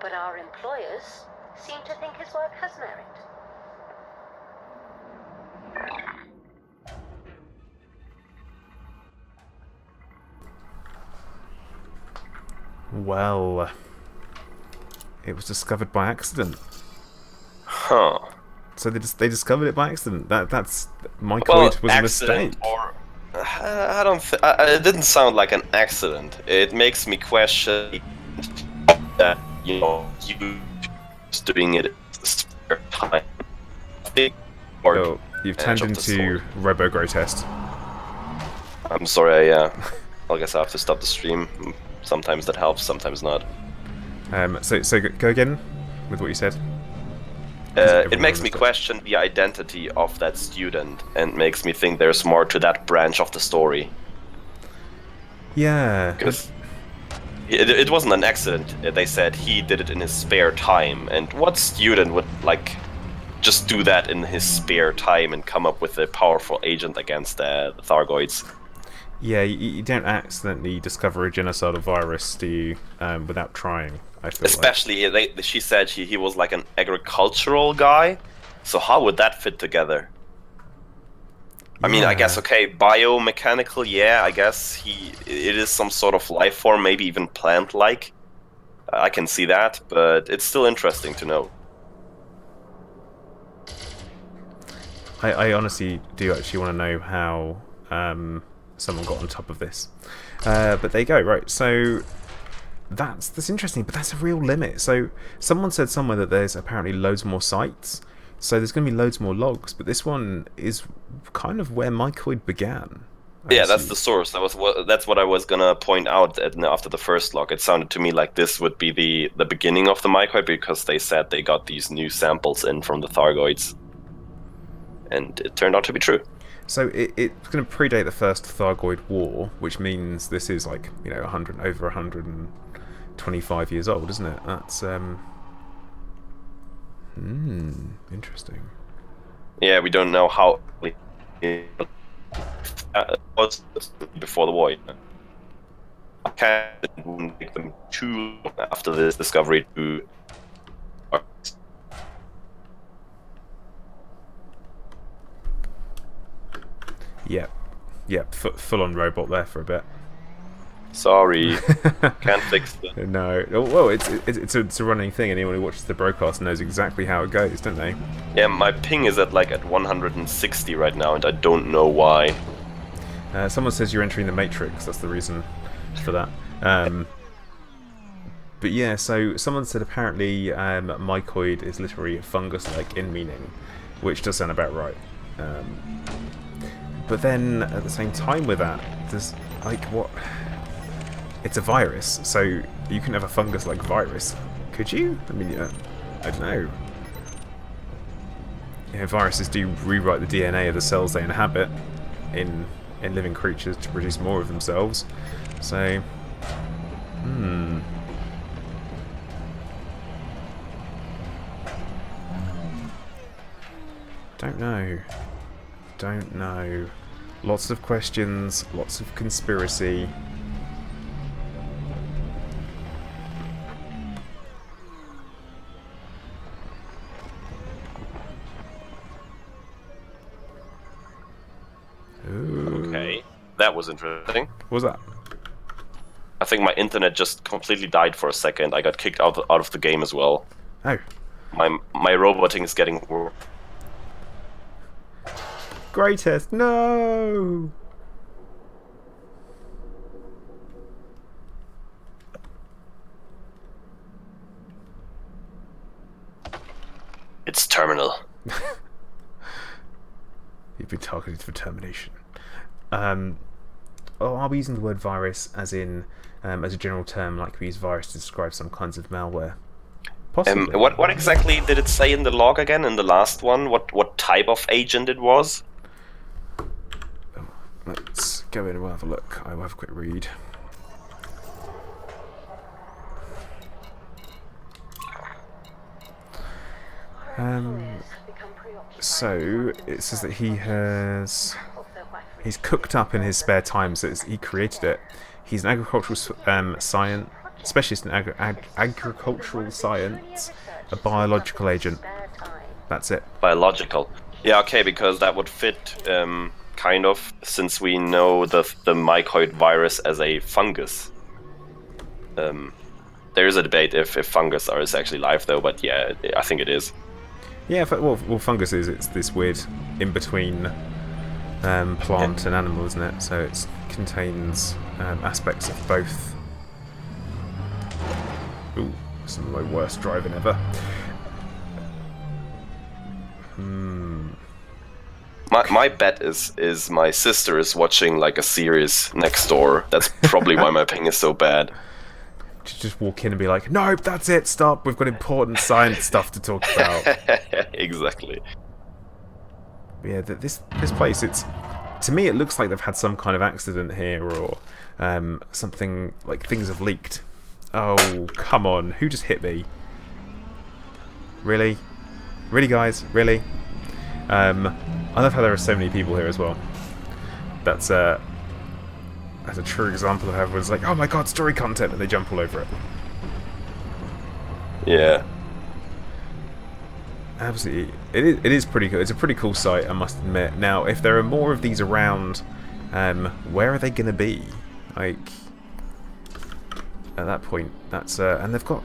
But our employers seem to think his work has merit. Well, it was discovered by accident. Huh. So they discovered it by accident. That's mycoid Well, was a accident mistake. or I don't. It didn't sound like an accident. It makes me question that you just doing it at spare time. I think or Oh, you've turned of the into story. Robo-Grotest. I'm sorry. I guess I have to stop the stream. Sometimes that helps. Sometimes not. So go again with what you said. It makes me question the identity of that student and makes me think there's more to that branch of the story. Yeah. Because it wasn't an accident. They said he did it in his spare time. And what student would, like, just do that in his spare time and come up with a powerful agent against the Thargoids? Yeah, you don't accidentally discover a genocidal virus, do you, without trying, I feel Especially, she said he was like an agricultural guy. So how would that fit together? I mean, I guess, okay, biomechanical, yeah, I guess it is some sort of life form, maybe even plant-like. I can see that, but it's still interesting to know. I honestly do actually want to know how someone got on top of this. But there you go, right, so that's interesting, but that's a real limit. So someone said somewhere that there's apparently loads more sites, so there's going to be loads more logs, but this one is kind of where mycoid began. Yeah, that's the source. That's what I was gonna point out after the first log. It sounded to me like this would be the beginning of the mycoid because they said they got these new samples in from the Thargoids, and it turned out to be true. So it's going to predate the first Thargoid War, which means this is like, you know, over 125 years old, isn't it? That's interesting. Yeah, we don't know how it was before the war. I can't make them too long after this discovery to. Yep, full on robot there for a bit. Sorry, can't fix it. No, well, it's a running thing. Anyone who watches the broadcast knows exactly how it goes, don't they? Yeah, my ping is at 160 right now, and I don't know why. Someone says you're entering the Matrix. That's the reason for that. But yeah, so someone said apparently mycoid is literally fungus-like in meaning, which does sound about right. But then at the same time with that, there's like what? It's a virus, so you can have a fungus-like virus, could you? I mean, I don't know. You know, viruses do rewrite the DNA of the cells they inhabit in living creatures to produce more of themselves. So, Don't know. Lots of questions, lots of conspiracy. Ooh. Okay, that was interesting. What was that? I think my internet just completely died for a second. I got kicked out of the game as well. Oh. My roboting is getting worse. Greatest, no! It's terminal. You've been targeted for termination. Are we using the word virus as in as a general term, like we use virus to describe some kinds of malware? Possibly. What exactly did it say in the log again? In the last one, what type of agent it was? Let's go in and we'll have a look. I will have a quick read. So it says that he's cooked up in his spare time, so he created it. He's an agricultural science specialist in agricultural science, a biological agent. That's it. Biological. Yeah, okay, because that would fit kind of, since we know the mycoid virus as a fungus. there is a debate if fungus is actually life, though. But yeah, I think it is. Yeah, well, fungus is. It's this weird in between plant and animal, isn't it? So it contains aspects of both. Ooh, some of my worst driving ever. My bet is my sister is watching like a series next door. That's probably why my ping is so bad. Just walk in and be like, nope, that's it, stop, we've got important science stuff to talk about. Exactly. But yeah, this place, to me it looks like they've had some kind of accident here, or something, like things have leaked. Oh, come on, who just hit me? Really? Really, guys? Really? I love how there are so many people here as well. That's a true example of how everyone's like, oh my god, story content, and they jump all over it. Yeah. Absolutely. It is pretty cool. It's a pretty cool site, I must admit. Now, if there are more of these around, where are they going to be? Like, at that point, that's... and they've got...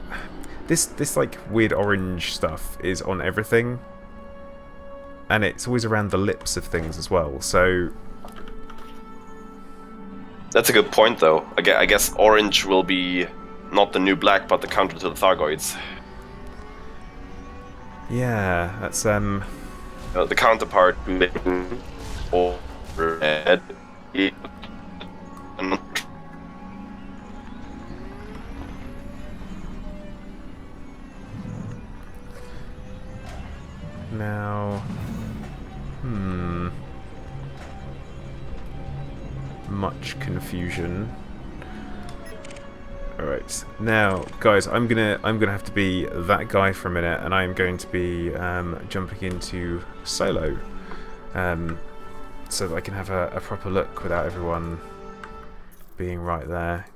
This like, weird orange stuff is on everything. And it's always around the lips of things as well, so... That's a good point, though. I guess orange will be not the new black, but the counter to the Thargoids. Yeah, that's the counterpart being all red. Now, much confusion. Alright, now guys, I'm gonna have to be that guy for a minute, and I'm going to be jumping into solo, so that I can have a proper look without everyone being right there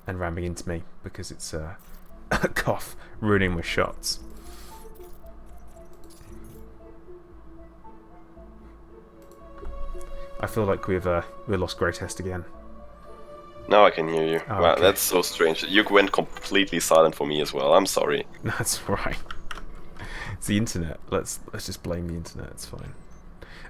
and ramming into me, because it's a cough ruining my shots. I feel like we lost Greatest again. Now I can hear you. Oh, wow, okay. That's so strange. You went completely silent for me as well. I'm sorry. That's right. It's the internet. Let's just blame the internet. It's fine.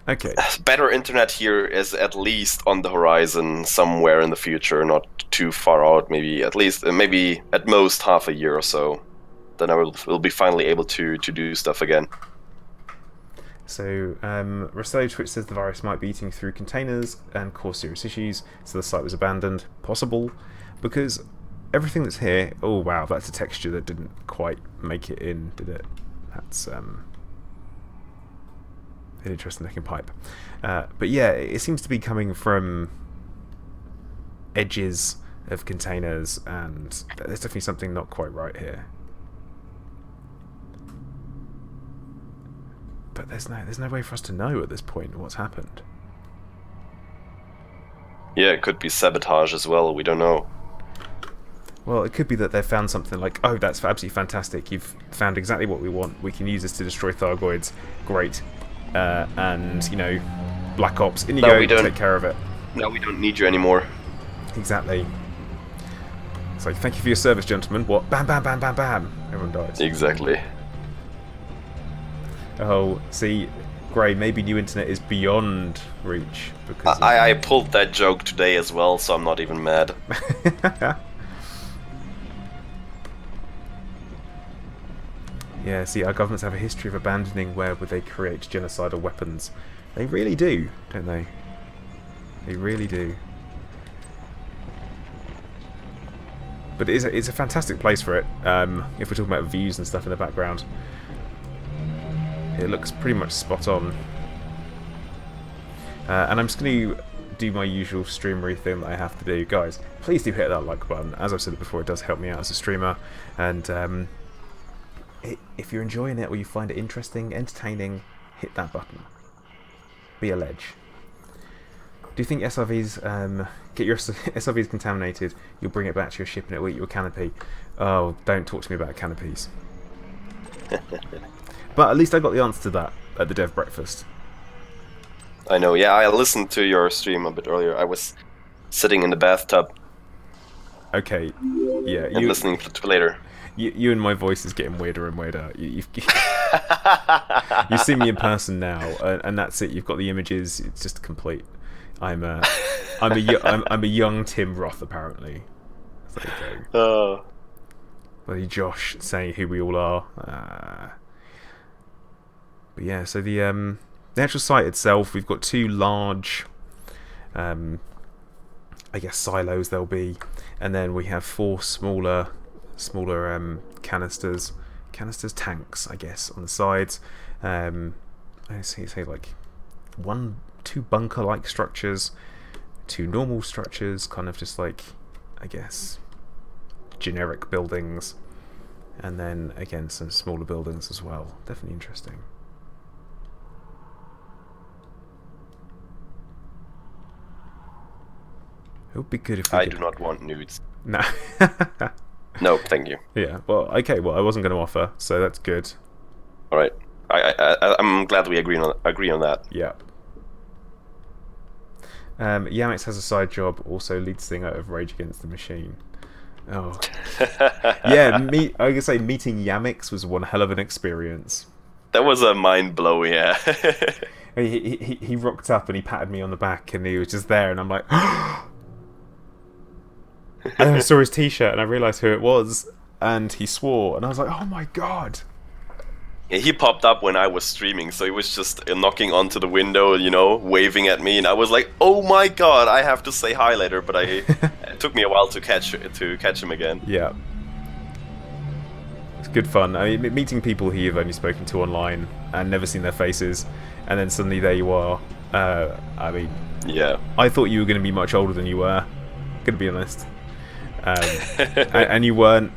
Okay. Better internet here is at least on the horizon somewhere in the future, not too far out. Maybe at least, maybe at most half a year or so. Then I will be finally able to do stuff again. So, Rosello Twitch says the virus might be eating through containers and cause serious issues, so the site was abandoned. Possible, because everything that's here... Oh wow, that's a texture that didn't quite make it in, did it? That's an interesting looking pipe. But yeah, it seems to be coming from edges of containers, and there's definitely something not quite right here. But there's no way for us to know at this point what's happened. Yeah, it could be sabotage as well. We don't know. Well, it could be that they've found something like, oh, that's absolutely fantastic. You've found exactly what we want. We can use this to destroy Thargoids. Great. And, you know, Black Ops. In you go, take care of it. No, we don't need you anymore. Exactly. It's like, thank you for your service, gentlemen. What? Bam, bam, bam, bam, bam. Everyone dies. Exactly. Oh, see, Gray, maybe new internet is beyond reach. Because I pulled that joke today as well, so I'm not even mad. Yeah, see, our governments have a history of abandoning where they create genocidal weapons. They really do, don't they? They really do. But it's a fantastic place for it, if we're talking about views and stuff in the background. It looks pretty much spot on. And I'm just going to do my usual streamery thing that I have to do. Guys, please do hit that like button. As I've said before, it does help me out as a streamer. And if you're enjoying it or you find it interesting, entertaining, hit that button. Be a ledge. Do you think SRVs, get your SRVs contaminated, you'll bring it back to your ship and it will eat your canopy? Oh, don't talk to me about canopies. But at least I got the answer to that at the dev breakfast. I know, yeah, I listened to your stream a bit earlier. I was sitting in the bathtub Okay. Yeah. and listening to later. You and my voice is getting weirder and weirder. You see me in person now, and that's it. You've got the images. It's just complete. I'm a young Tim Roth apparently. So there you go. Bloody Josh saying who we all are. But yeah, so the actual site itself, we've got 2 large, I guess silos there'll be, and then we have 4 smaller canisters, tanks, I guess, on the sides. I say like 2 bunker-like structures, 2 normal structures, kind of just like, I guess, generic buildings, and then again some smaller buildings as well. Definitely interesting. It would be good if we do not want nudes. No. No, thank you. Yeah. Well, okay. Well, I wasn't going to offer, so that's good. All right. I'm glad we agree on that. Yeah. Yamix has a side job, also lead singer of Rage Against the Machine. Oh. Yeah. I could say meeting Yamix was one hell of an experience. That was a mind blow. Yeah. He rocked up and he patted me on the back and he was just there, and I'm like. And I saw his t-shirt and I realised who it was, and he swore, and I was like, oh my god. Yeah, he popped up when I was streaming, so he was just knocking onto the window, waving at me, and I was like, oh my god, I have to say hi later, but it took me a while to catch him again. Yeah. It's good fun. I mean, meeting people who you've only spoken to online and never seen their faces, and then suddenly there you are. I mean, yeah. I thought you were going to be much older than you were, going to be honest. And you weren't.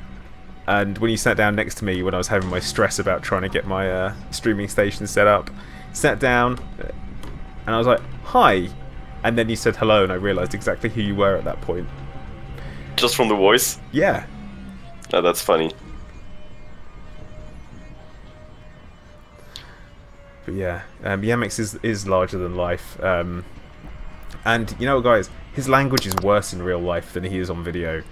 And when you sat down next to me when I was having my stress about trying to get my streaming station set up, sat down and I was like, hi, and then you said hello, and I realised exactly who you were at that point. Just from the voice? Yeah. Oh, that's funny. But yeah, Yamix is larger than life, and you know what, guys, his language is worse in real life than he is on video.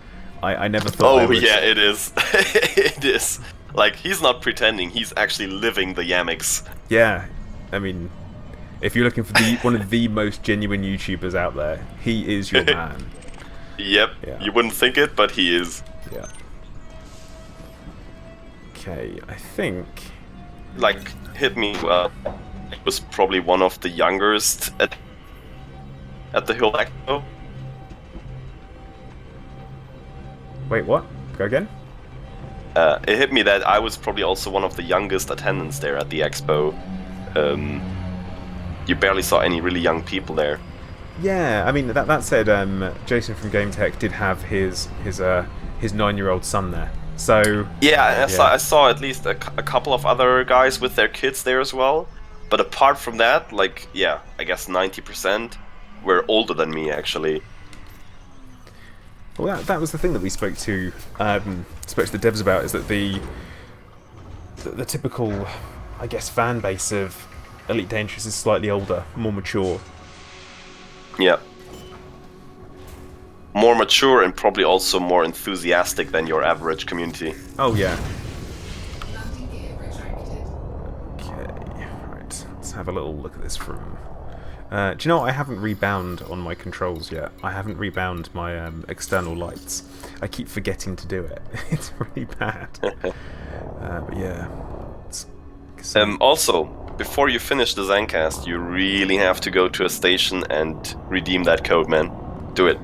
I never thought. Oh yeah, it is. It is. Like, he's not pretending; he's actually living the Yamix. Yeah, I mean, if you're looking for one of the most genuine YouTubers out there, he is your man. Yep. Yeah. You wouldn't think it, but he is. Yeah. Okay, I think. Like, hit me. It was probably one of the youngest at the Hill Expo. Wait, what? Go again? It hit me that I was probably also one of the youngest attendants there at the expo. You barely saw any really young people there. Yeah, I mean, that said, Jason from Game Tech did have his 9-year-old son there. So yeah, I saw at least a couple of other guys with their kids there as well. But apart from that, like, yeah, I guess 90% were older than me, actually. Well, that was the thing that we spoke to the devs about, is that the typical, I guess, fan base of Elite Dangerous is slightly older, more mature. Yeah. More mature and probably also more enthusiastic than your average community. Oh yeah. Okay, right. Let's have a little look at this from. Do you know what? I haven't rebound on my controls yet. I haven't rebound my external lights. I keep forgetting to do it. It's really bad. But yeah. Also, before you finish the Zencast, you really have to go to a station and redeem that code, man. Do it.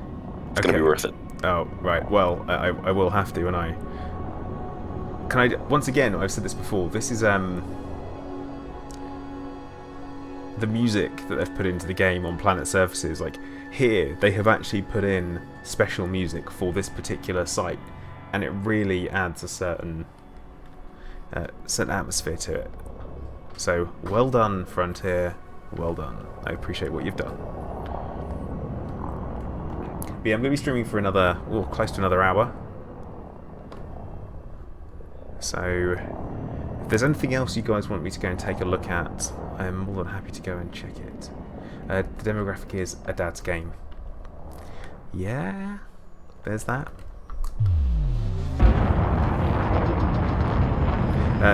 It's gonna be worth it. Oh, right. Well, I will have to, and Can I... Once again, I've said this before, this is, the music that they've put into the game on Planet Surfaces. Like, here, they have actually put in special music for this particular site, and it really adds a certain atmosphere to it. So, well done, Frontier. Well done. I appreciate what you've done. But yeah, I'm going to be streaming for close to another hour. So, if there's anything else you guys want me to go and take a look at, I'm more than happy to go and check it. The demographic is a dad's game. Yeah, there's that.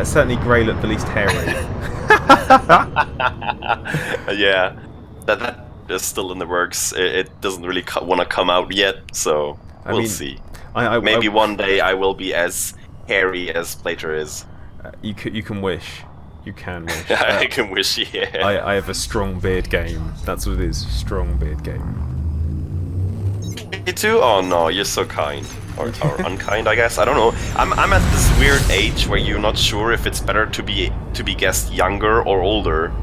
Certainly Grey looked the least hairy. Yeah, that is still in the works. It doesn't really want to come out yet, so I we'll mean, see. I Maybe one day I will be as hairy as Plater is. you can wish. You can wish. I can wish, yeah. I have a strong beard game. That's what it is. Strong beard game. You too? Oh no, you're so kind. Or unkind, I guess. I don't know. I'm at this weird age where you're not sure if it's better to be guessed younger or older.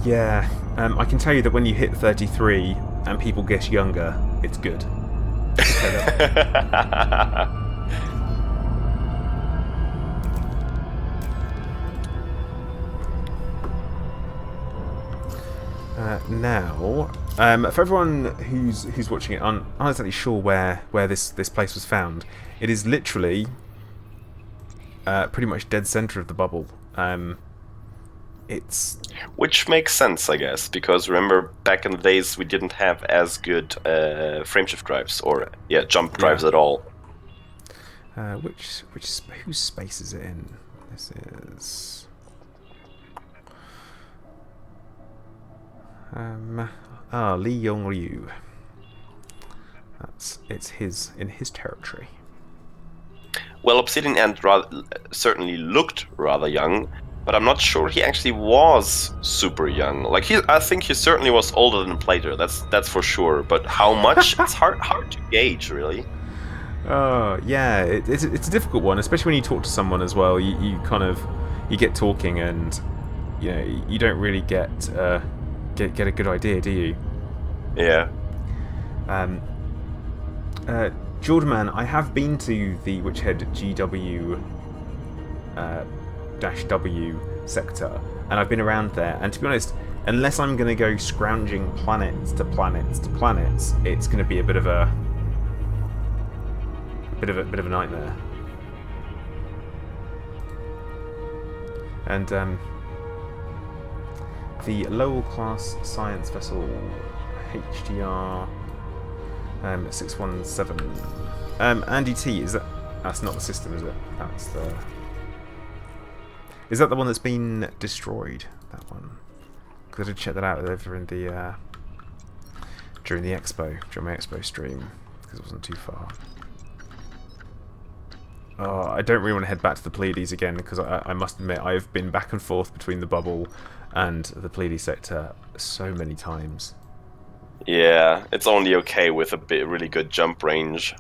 Yeah, I can tell you that when you hit 33 and people guess younger, it's good. Now, for everyone who's watching it, I'm not exactly sure where this place was found. It is literally pretty much dead center of the bubble. It's Which makes sense, I guess, because remember back in the days we didn't have as good frameshift drives or jump drives at all. whose space is it in? This is Lee Yong Ryu. It's in his territory. Well, Obsidian Ant certainly looked rather young, but I'm not sure he actually was super young. Like I think he certainly was older than Plater. That's for sure. But how much? It's hard to gauge, really. Oh yeah, it's a difficult one, especially when you talk to someone as well. You kind of get talking, and you don't really get a good idea, do you? Yeah. Jordan, I have been to the Witchhead GW -W sector, and I've been around there. And to be honest, unless I'm going to go scrounging planets to planets to planets, it's going to be a bit of a nightmare. And the Lowell class science vessel HDR 617. Andy T, that's not the system, is it? Is that the one that's been destroyed? That one? Because I did check that out over in the during my Expo stream, because it wasn't too far. Oh, I don't really want to head back to the Pleiades again, because I must admit I've been back and forth between the bubble and the Pleiades sector so many times. Yeah, it's only okay with a really good jump range.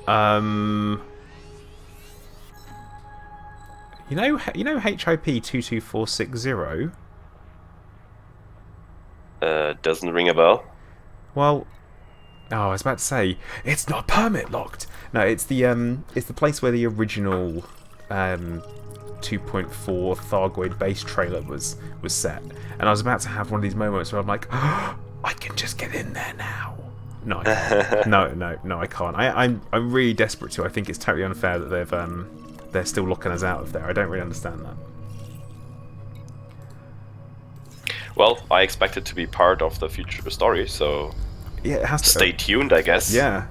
You know HIP 22460? Doesn't ring a bell. Well, I was about to say it's not permit locked. No, it's the place where the original 2.4 Thargoid base trailer was set, and I was about to have one of these moments where I'm like, oh, I can just get in there now. No, I can't. no, I can't. I'm really desperate to. I think it's totally unfair that they're still locking us out of there. I don't really understand that. Well, I expect it to be part of the future story, so yeah, it has to stay tuned, I guess. Yeah.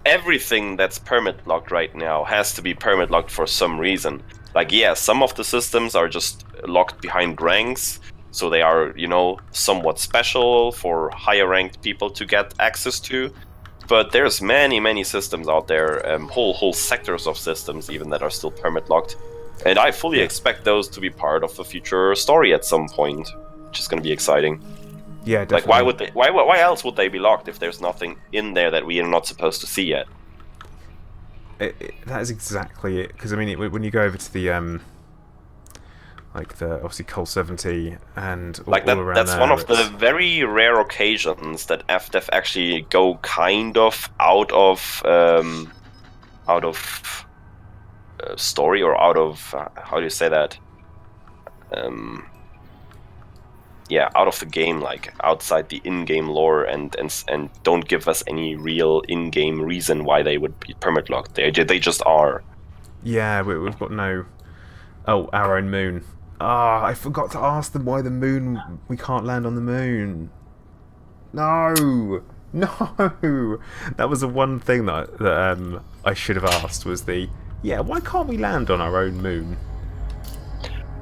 Everything that's permit locked right now has to be permit locked for some reason. Like, yeah, some of the systems are just locked behind ranks, so they are, somewhat special for higher ranked people to get access to. But there's many systems out there, whole sectors of systems even that are still permit locked, and I fully expect those to be part of the future story at some point, which is going to be exciting. Yeah, definitely. Like, why else would they be locked if there's nothing in there that we are not supposed to see yet? That is exactly it. Because I mean, when you go over to the obviously Col 70 and all around that's there, one of the very rare occasions that FDev actually go kind of out of story, or out of how do you say that? Out of the game, like outside the in-game lore, and don't give us any real in-game reason why they would be permit locked. They just are. Yeah, we've got no. Oh, our own moon. I forgot to ask them why the moon. We can't land on the moon. No! No! That was the one thing that I should have asked was why can't we land on our own moon?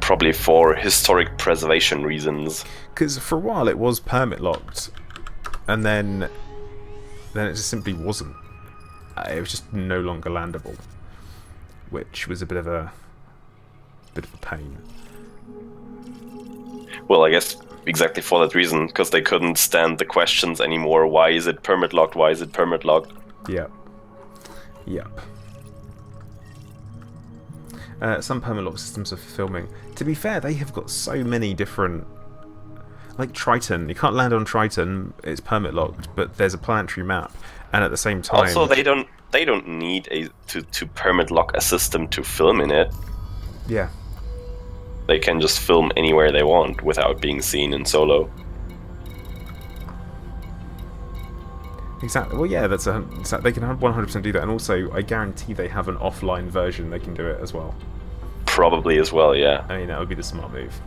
Probably for historic preservation reasons. Because for a while it was permit locked, and then it just simply wasn't. It was just no longer landable, which was a bit of a pain. Well, I guess exactly for that reason, because they couldn't stand the questions anymore. Why is it permit locked? Why is it permit locked? Yep. Some permit lock systems are for filming. To be fair, they have got so many different. Like Triton, you can't land on Triton. It's permit locked, but there's a planetary map, and at the same time. Also, they don't need to permit lock a system to film in it. Yeah. They can just film anywhere they want without being seen in solo. Exactly. Well, yeah, they can 100% do that, and also I guarantee they have an offline version they can do it as well. Probably as well, yeah. I mean, that would be the smart move.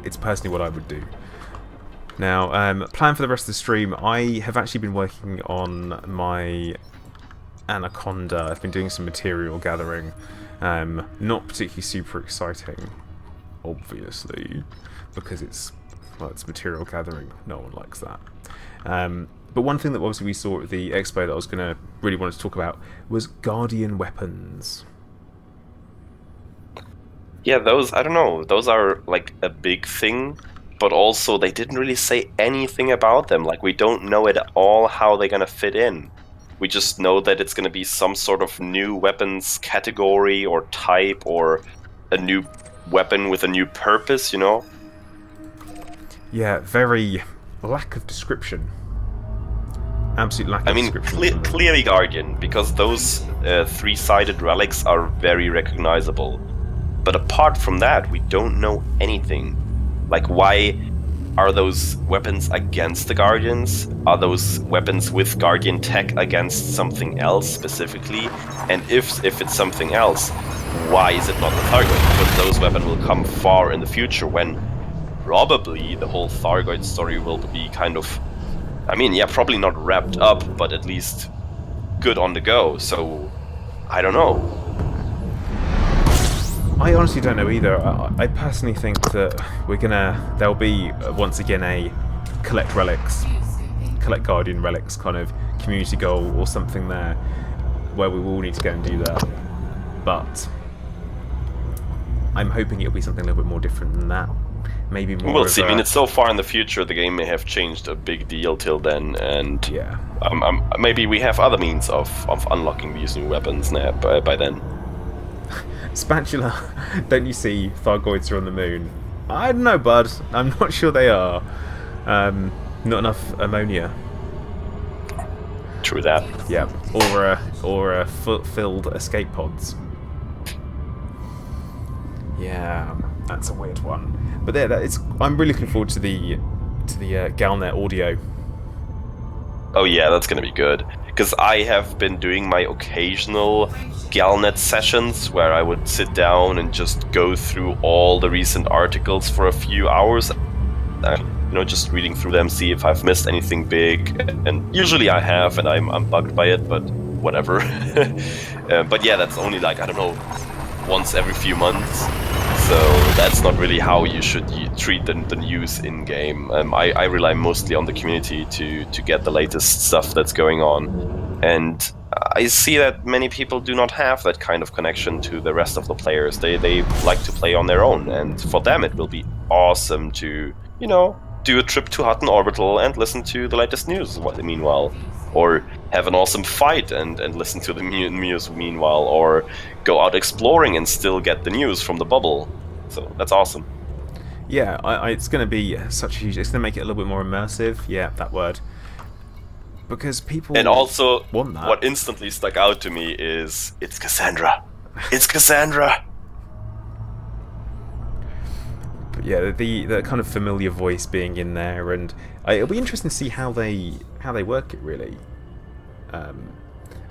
It's personally what I would do. Now, plan for the rest of the stream. I have actually been working on my Anaconda. I've been doing some material gathering. Not particularly super exciting, obviously, because it's material gathering. No one likes that. But one thing that obviously we saw at the Expo that I was going to really want to talk about was Guardian weapons. Yeah, those, I don't know, those are like a big thing, but also they didn't really say anything about them. Like, we don't know at all how they're going to fit in. We just know that it's going to be some sort of new weapons category or type or a new weapon with a new purpose, you know? Yeah, very lack of description. Absolute lack of description. Clearly Guardian, because those three-sided relics are very recognizable. But apart from that, we don't know anything. Like, why are those weapons against the Guardians? Are those weapons with Guardian tech against something else specifically? And if it's something else, why is it not the Thargoid? Because those weapons will come far in the future when probably the whole Thargoid story will be kind of, I mean, yeah, probably not wrapped up, but at least good on the go. So, I don't know. I honestly don't know either. I personally think that there'll be once again a collect Guardian relics kind of community goal or something there, where we will need to go and do that. But I'm hoping it'll be something a little bit more different than that. Maybe more. We'll see. I mean, it's so far in the future. The game may have changed a big deal till then, and yeah, maybe we have other means of unlocking these new weapons now by then. Spatula, don't you see Thargoids are on the moon? I don't know, bud. I'm not sure they are. Not enough ammonia. True that. Yeah, or filled escape pods. Yeah, that's a weird one. But I'm really looking forward to the Galnet audio. Oh yeah, that's gonna be good. Because I have been doing my occasional Galnet sessions where I would sit down and just go through all the recent articles for a few hours. Just reading through them, see if I've missed anything big. And usually I have, and I'm bugged by it, but whatever. But yeah, that's only like, I don't know, once every few months. So that's not really how you should treat the news in-game. I rely mostly on the community to get the latest stuff that's going on. And I see that many people do not have that kind of connection to the rest of the players. They like to play on their own, and for them it will be awesome to, do a trip to Hutton Orbital and listen to the latest news meanwhile. Or have an awesome fight and listen to the news meanwhile, or go out exploring and still get the news from the bubble. So that's awesome. Yeah, it's going to be such a huge... It's going to make it a little bit more immersive. Yeah, that word. Because people and also, want that. What instantly stuck out to me is, it's Cassandra. It's Cassandra! But yeah, the kind of familiar voice being in there, and it'll be interesting to see how they work it, really. I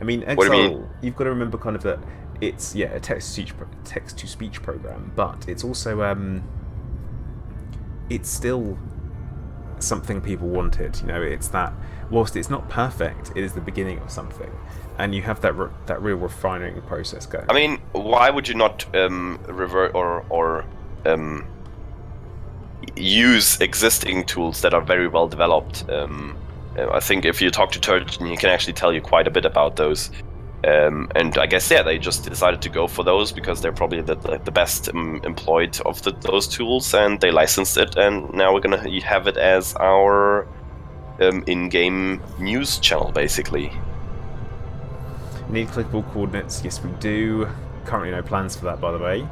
mean, Exile, what do you mean? You've got to remember kind of that it's a text-to-speech program, but it's also it's still something people wanted. You know, it's that whilst it's not perfect, it is the beginning of something, and you have that real refining process going. I mean, why would you not revert or use existing tools that are very well developed? I think if you talk to Turgeon, he can actually tell you quite a bit about those. And I guess they just decided to go for those because they're probably the best employed of those tools, and they licensed it, and now we're gonna have it as our in-game news channel, basically. Need clickable coordinates? Yes, we do. Currently, no plans for that, by the way.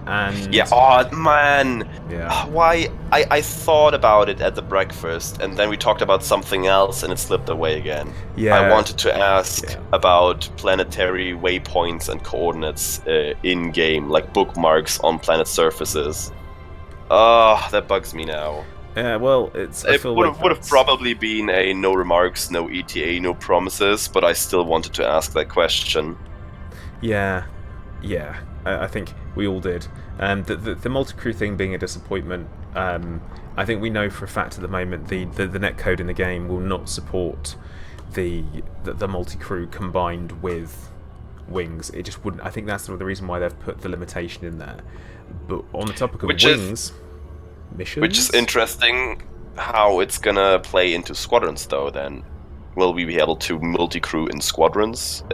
And yeah, oh man, yeah. why I thought about it at the breakfast, and then we talked about something else, and it slipped away again. Yeah. I wanted to ask about planetary waypoints and coordinates in game, like bookmarks on planet surfaces. Oh, that bugs me now. Yeah, well, it would have probably been a no remarks, no ETA, no promises, but I still wanted to ask that question. Yeah, I think we all did. The multi-crew thing being a disappointment. I think we know for a fact at the moment the netcode in the game will not support the multi-crew combined with wings. It just wouldn't. I think that's the reason why they've put the limitation in there. But on the topic of wings. Missions? Which is interesting how it's gonna play into squadrons, though. Then, will we be able to multi-crew in squadrons?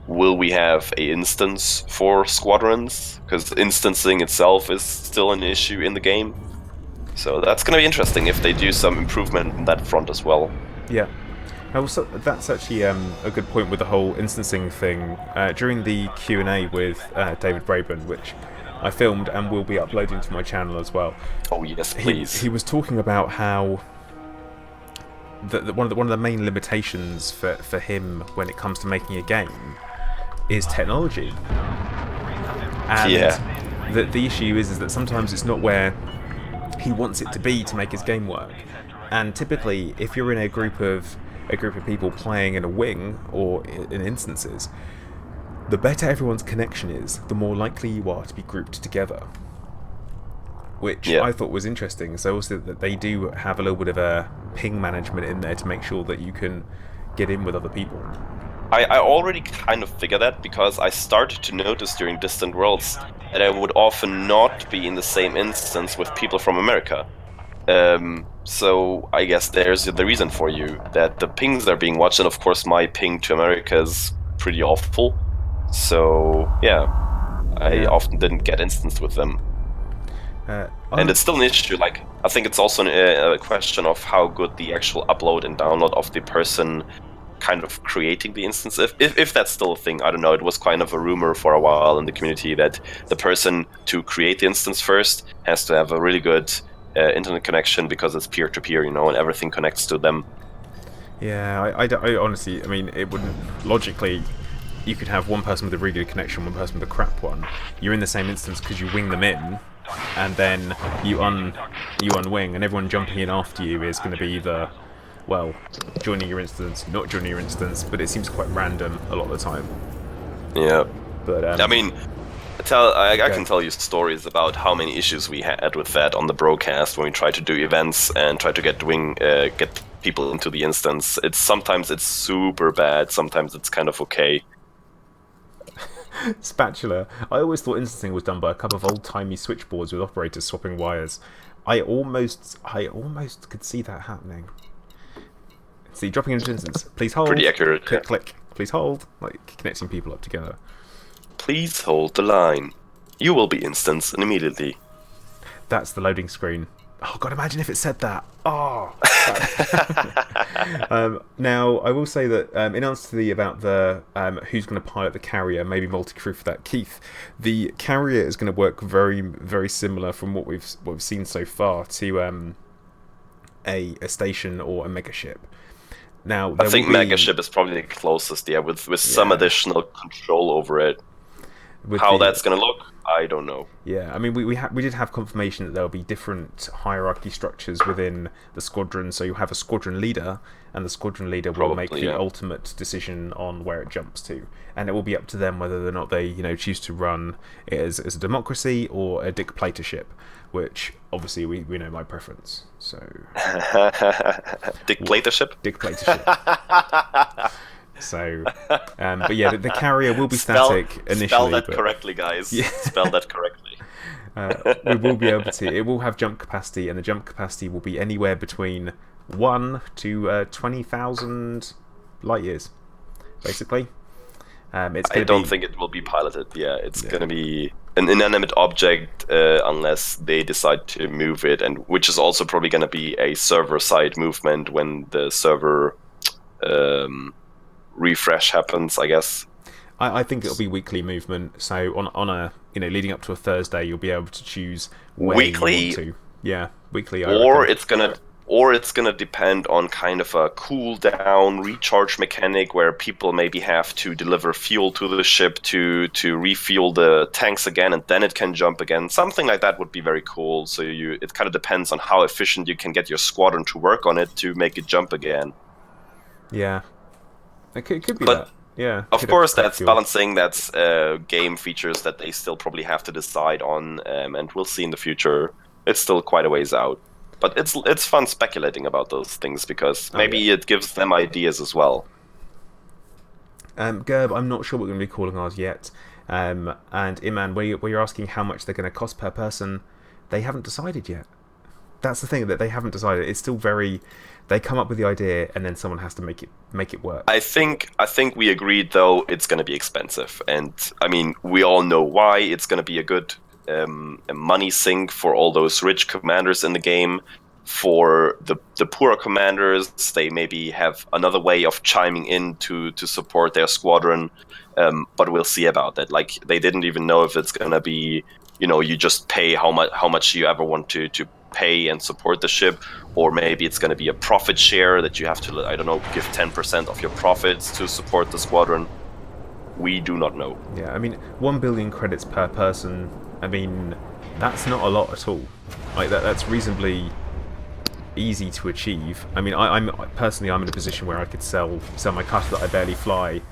Will we have a instance for squadrons? Because instancing itself is still an issue in the game. So that's gonna be interesting if they do some improvement on that front as well. Yeah. Also, that's actually a good point with the whole instancing thing. During the Q&A with David Braben, which I filmed and will be uploading to my channel as well. Oh yes, please. He was talking about how one of the main limitations for him when it comes to making a game is technology. And the issue is that sometimes it's not where he wants it to be to make his game work. And typically, if you're in a group of people playing in a wing or in instances, the better everyone's connection is, the more likely you are to be grouped together. Which I thought was interesting. So also that they do have a little bit of a ping management in there to make sure that you can get in with other people. I already kind of figured that, because I started to notice during Distant Worlds that I would often not be in the same instance with people from America. So I guess there's the reason for you, that the pings are being watched, and of course my ping to America is pretty awful. So yeah, I often didn't get instanced with them. And it's still an issue. Like, I think it's also a question of how good the actual upload and download of the person kind of creating the instance, if that's still a thing. I don't know. It was kind of a rumor for a while in the community that the person to create the instance first has to have a really good internet connection, because it's peer-to-peer, you know, and everything connects to them. Yeah, I honestly, I mean, it wouldn't logically. You could have one person with a really good connection, one person with a crap one. You're in the same instance because you wing them in, and then you unwing, and everyone jumping in after you is going to be either, well, joining your instance, not joining your instance, but it seems quite random a lot of the time. Yeah. But I mean, I can tell you stories about how many issues we had with that on the broadcast when we tried to do events and try to get people into the instance. Sometimes it's super bad, sometimes it's kind of okay. Spatula. I always thought instancing was done by a couple of old-timey switchboards with operators swapping wires. I almost could see that happening. See, dropping into instance. Please hold. Pretty accurate. Click, click. Please hold. Like, connecting people up together. Please hold the line. You will be instanced immediately. That's the loading screen. Oh god, imagine if it said that. Oh. Now, I will say that in answer to about the who's going to pilot the carrier, maybe multi-crew for that, Keith, the carrier is going to work very, very similar from what we've seen so far to a station or a megaship. Now, I think megaship is probably the closest, with some additional control over it. How that's going to look, I don't know. Yeah, I mean, we did have confirmation that there'll be different hierarchy structures within the squadron. So you'll have a squadron leader, and the squadron leader will make Probably, the yeah. ultimate decision on where it jumps to, and it will be up to them whether or not they choose to run it as a democracy or a dictatorship, which obviously we know my preference. So Dictatorship? dictatorship. So, but yeah, the carrier will be Spell static initially. Spell that but correctly, guys. Yeah. Spell that correctly. we will be able to. It will have jump capacity, and the jump capacity will be anywhere between 1 to 20,000 light years, basically. It's I gonna don't be, think it will be piloted. Yeah, it's gonna be an inanimate object unless they decide to move it, and which is also probably gonna be a server-side movement when the server refresh happens, I guess. I think it'll be weekly movement. So on a leading up to a Thursday, you'll be able to choose where Weekly? you want to. Yeah, weekly. I Or reckon. it's gonna depend on kind of a cool down recharge mechanic where people maybe have to deliver fuel to the ship to refuel the tanks again, and then it can jump again. Something like that would be very cool. So it kind of depends on how efficient you can get your squadron to work on it to make it jump again. Yeah, it could be But that. Yeah, of could have course, crack that's fuel. balancing. That's game features that they still probably have to decide on, and we'll see in the future. It's still quite a ways out, but it's fun speculating about those things because maybe it gives them ideas as well. Gerb, I'm not sure what we're going to be calling ours yet. And Iman, where you're asking how much they're going to cost per person, they haven't decided yet. That's the thing, that they haven't decided. It's still very. They come up with the idea, and then someone has to make it work. I think we agreed though it's going to be expensive, and I mean we all know why. It's going to be a good a money sink for all those rich commanders in the game. For the poorer commanders, they maybe have another way of chiming in to support their squadron, but we'll see about that. Like they didn't even know if it's going to be you just pay how much you ever want to pay and support the ship, or maybe it's going to be a profit share that you have to, I don't know, give 10% of your profits to support the squadron. We do not know. Yeah, I mean, 1 billion credits per person. I mean, that's not a lot at all. Like that's reasonably easy to achieve. I mean, I'm personally, I'm in a position where I could sell my cutter that I barely fly,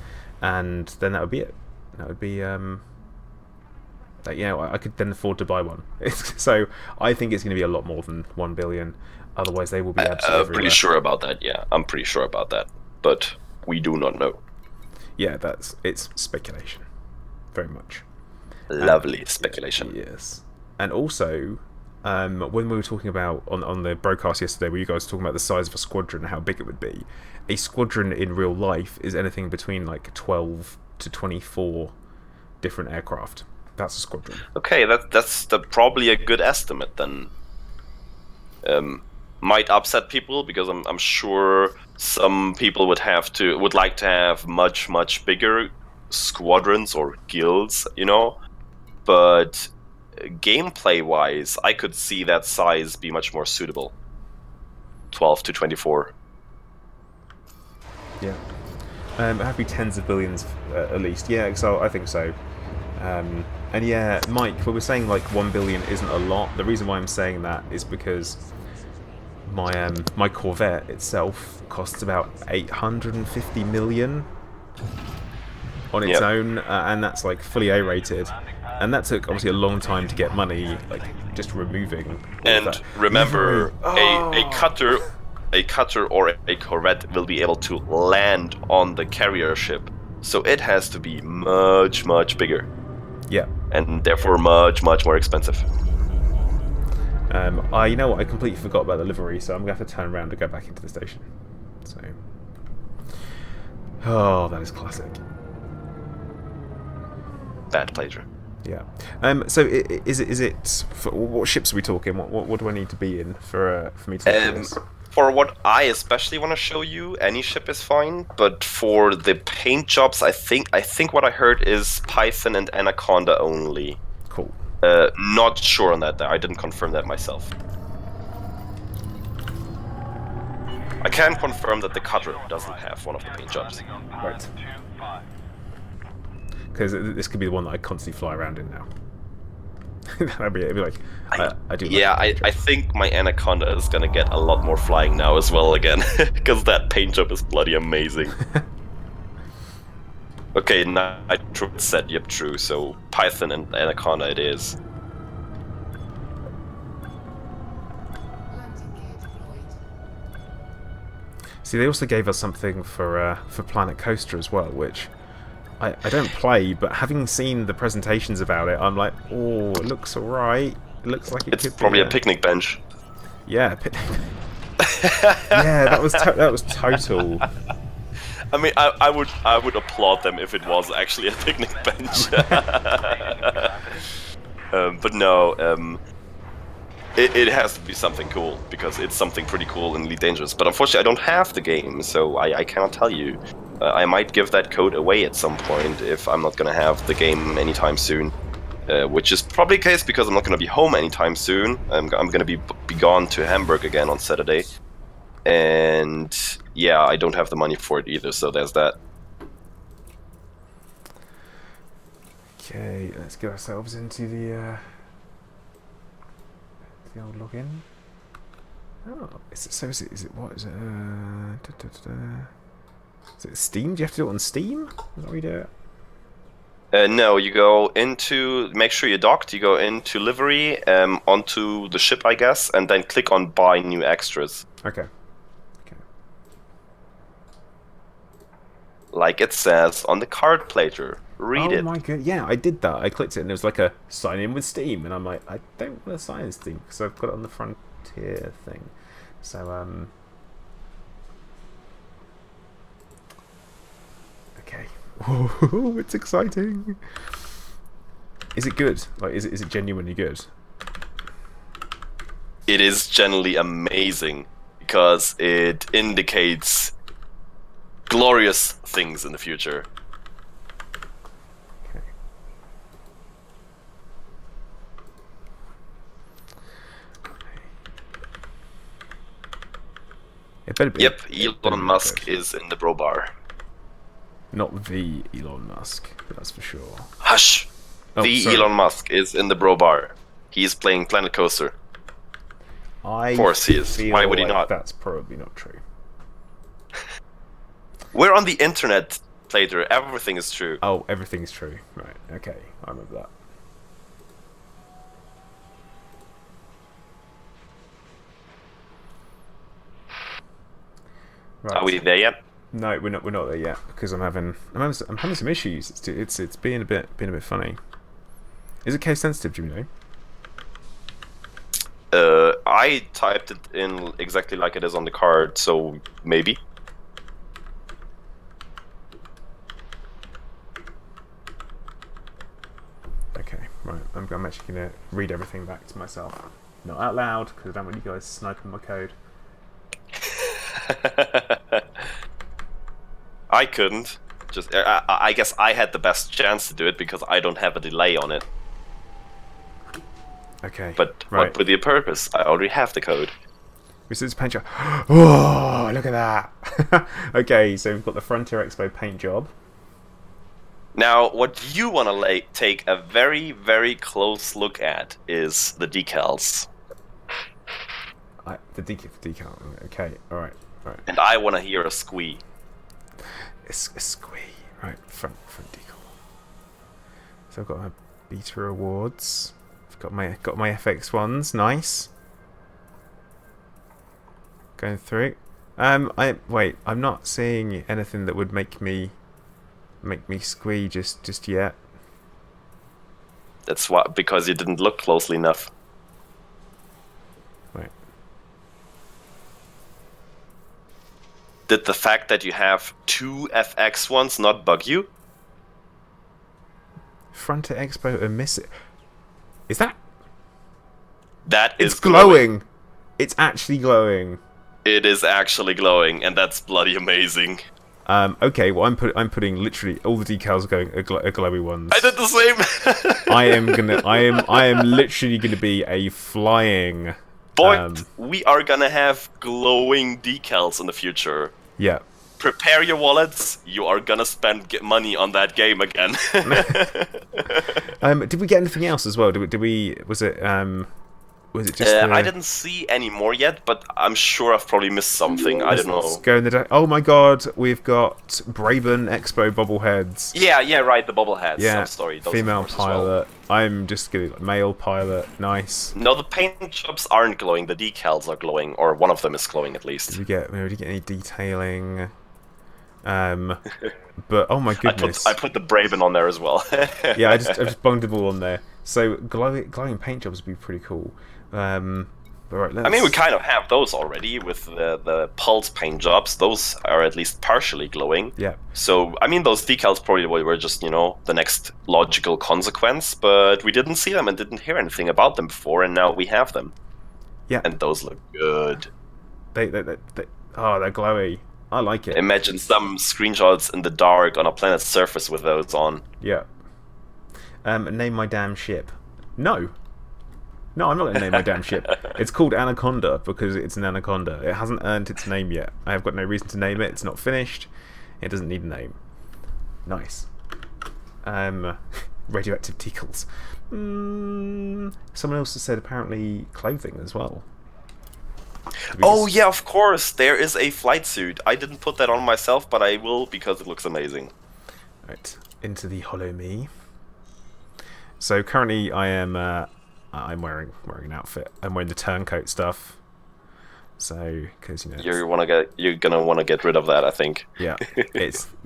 and then that would be it. That would be I could then afford to buy one. So I think it's going to be a lot more than 1 billion. Otherwise, they will be absolutely everywhere. Pretty sure about that. Yeah, I'm pretty sure about that. But we do not know. Yeah, it's speculation, very much. Lovely speculation. Yes, and also, when we were talking about on the broadcast yesterday, where you guys were talking about the size of a squadron and how big it would be, a squadron in real life is anything between like 12 to 24 different aircraft. That's a squadron. Okay, that's probably a good estimate then. Might upset people because I'm sure some people would like to have much bigger squadrons or guilds, But gameplay wise, I could see that size be much more suitable. 12 to 24. Yeah. It have to be tens of billions at least. Yeah, so I think so. And yeah, Mike, when we're saying like 1 billion isn't a lot, the reason why I'm saying that is because my Corvette itself costs about 850 million on its own, and that's like fully A-rated, and that took obviously a long time to get money, like just removing. And remember, a cutter or a Corvette will be able to land on the carrier ship, so it has to be much bigger. Yeah. And therefore much more expensive. You know what? I completely forgot about the livery, so I'm gonna have to turn around to go back into the station. So, oh, that is classic. Bad pleasure. Yeah. So is it? For, what ships are we talking? What do I need to be in for me to look at this? For what I especially want to show you, any ship is fine. But for the paint jobs, I think what I heard is Python and Anaconda only. Cool. Not sure on that. I didn't confirm that myself. I can confirm that the cutter doesn't have one of the paint jobs. Right. Because this could be the one that I constantly fly around in now. That'd be it. It'd be like, I do. Yeah, like I think my Anaconda is gonna get a lot more flying now as well again, because that paint job is bloody amazing. Okay, Nitro said, yep, true, so Python and Anaconda it is. See, they also gave us something for Planet Coaster as well, which I don't play, but having seen the presentations about it, I'm like, oh, it looks alright. It looks like it It's could probably be a picnic bench. Yeah, yeah, that was total. I mean, I would applaud them if it was actually a picnic bench. But no, it has to be something cool, because it's something pretty cool and really dangerous. But unfortunately, I don't have the game, so I cannot tell you. I might give that code away at some point if I'm not gonna have the game anytime soon. Which is probably the case because I'm not gonna be home anytime soon. I'm gonna be gone to Hamburg again on Saturday. And yeah, I don't have the money for it either, so there's that. Okay, let's get ourselves into the old login. Oh, is it what is it? Is it Steam? Do you have to do it on Steam? Is that how we do it? No, you go into, make sure you're docked, you go into livery, onto the ship, I guess, and then click on buy new extras. Okay. Like it says on the card plater. Read it. Oh my god, yeah, I did that. I clicked it and it was like a sign in with Steam, and I'm like, I don't want to sign in Steam because I've got it on the Frontier thing. So, okay. Oh, it's exciting. Is it good? Like, is it genuinely good? It is generally amazing because it indicates glorious things in the future. Okay. It better be. Yep, Elon Musk is in the bro bar. Not the Elon Musk, that's for sure. Hush! Oh, The sorry. Elon Musk is in the bro bar. He is playing Planet Coaster. Of course he is. Why would he not? That's probably not true. We're on the internet, Plater. Everything is true. Oh, everything's true. Right, okay. I remember that. Right. Are we there yet? No, we're not there yet because I'm having some issues. It's being a bit funny. Is it case sensitive, do you know? I typed it in exactly like it is on the card, so maybe. Okay, right. I'm actually gonna read everything back to myself, not out loud because I don't want you guys sniping my code. I couldn't. Just I guess I had the best chance to do it because I don't have a delay on it. Okay. But right. what would be a purpose? I already have the code. This is paint job. Oh, look at that. Okay, so we've got the Frontier Expo paint job. Now, what you want to take a very, very close look at is the decals. The decal. Okay, all right. And I want to hear a squee. It's a squee. Right, front decal. So I've got my beta awards. I've got my FX ones. Nice. Going through. I'm not seeing anything that would make me squee just yet. That's what, because you didn't look closely enough. Wait. Did the fact that you have two FX ones not bug you? Frontier Expo are missing. Is that? That is It's glowing. It's actually glowing. It is actually glowing, and that's bloody amazing. Okay, well I'm putting literally all the decals going are glowy ones. I did the same. I am literally gonna be a flying. Boy, we are gonna have glowing decals in the future. Yeah. prepare your wallets. You are gonna spend money on that game again. Did we get anything else as well? Did we? Was it just? I didn't see any more yet, but I'm sure I've probably missed something. I don't Let's know. go in the. Oh my God, we've got Braben Expo bobbleheads. Yeah, right. The bobbleheads. Yeah, I'm sorry. Those female of course as well. pilot. I'm just gonna male pilot. Nice. No, the paint jobs aren't glowing. The decals are glowing, or one of them is glowing at least. Did we get any detailing? But oh my goodness. I put the Braven on there as well. Yeah, I just bunged them all on there. So glowing paint jobs would be pretty cool. But right, I mean, we kind of have those already with the pulse paint jobs. Those are at least partially glowing. Yeah. So, I mean, those decals probably were just, the next logical consequence, but we didn't see them and didn't hear anything about them before, and now we have them. Yeah. And those look good. They're glowy. I like it. Imagine some screenshots in the dark on a planet's surface with those on. Yeah. Name my damn ship. No, I'm not going to name my damn ship. It's called Anaconda because it's an anaconda. It hasn't earned its name yet. I have got no reason to name it. It's not finished. It doesn't need a name. Nice. Radioactive decals. Someone else has said apparently clothing as well. Oh yeah, of course. There is a flight suit. I didn't put that on myself, but I will because it looks amazing. Right, into the Hollow Me. So currently I am I'm wearing an outfit. I'm wearing the turncoat stuff. So because you're gonna want to get rid of that, I think. Yeah,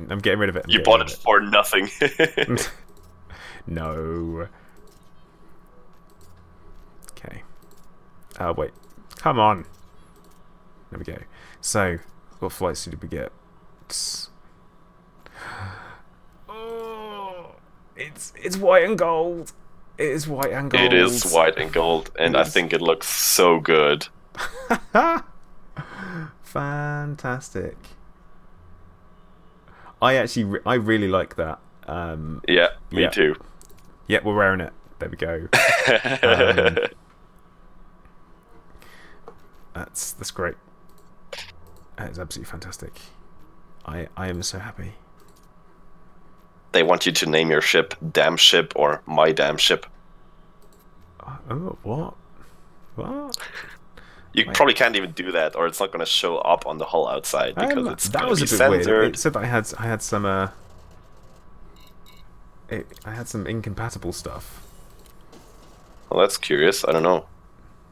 I'm getting rid of it. You bought it for nothing. No. Okay. Oh wait, come on. There we go. So, what flight suit did we get? Oh, it's white and gold. It is white and gold. It is white and gold, and I think it looks so good. Fantastic. I really like that. Yeah, me too. Yeah, we're wearing it. There we go. That's great. That is absolutely fantastic. I am so happy. They want you to name your ship Damn Ship or My Damn Ship. Oh, what? What? You probably can't even do that, or it's not going to show up on the hull outside because it's that going was to a be bit censored. weird. It said that I had some I had some incompatible stuff. Well, that's curious. I don't know.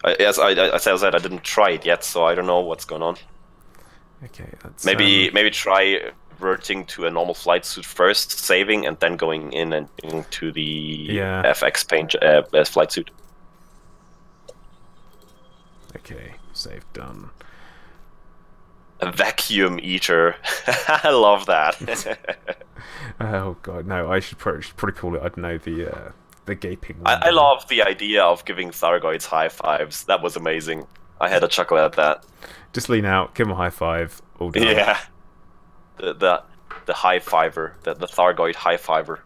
As I said, I didn't try it yet, so I don't know what's going on. Okay, that's maybe try reverting to a normal flight suit first, saving, and then going in and into the FX paint flight suit. Okay, save done. A vacuum eater. I love that. Oh god, no! I should probably call it. I don't know, the gaping. I love the idea of giving Thargoids high fives. That was amazing. I had a chuckle at that. Just lean out, give him a high five. All done. Yeah. The high fiver, the Thargoid high fiver.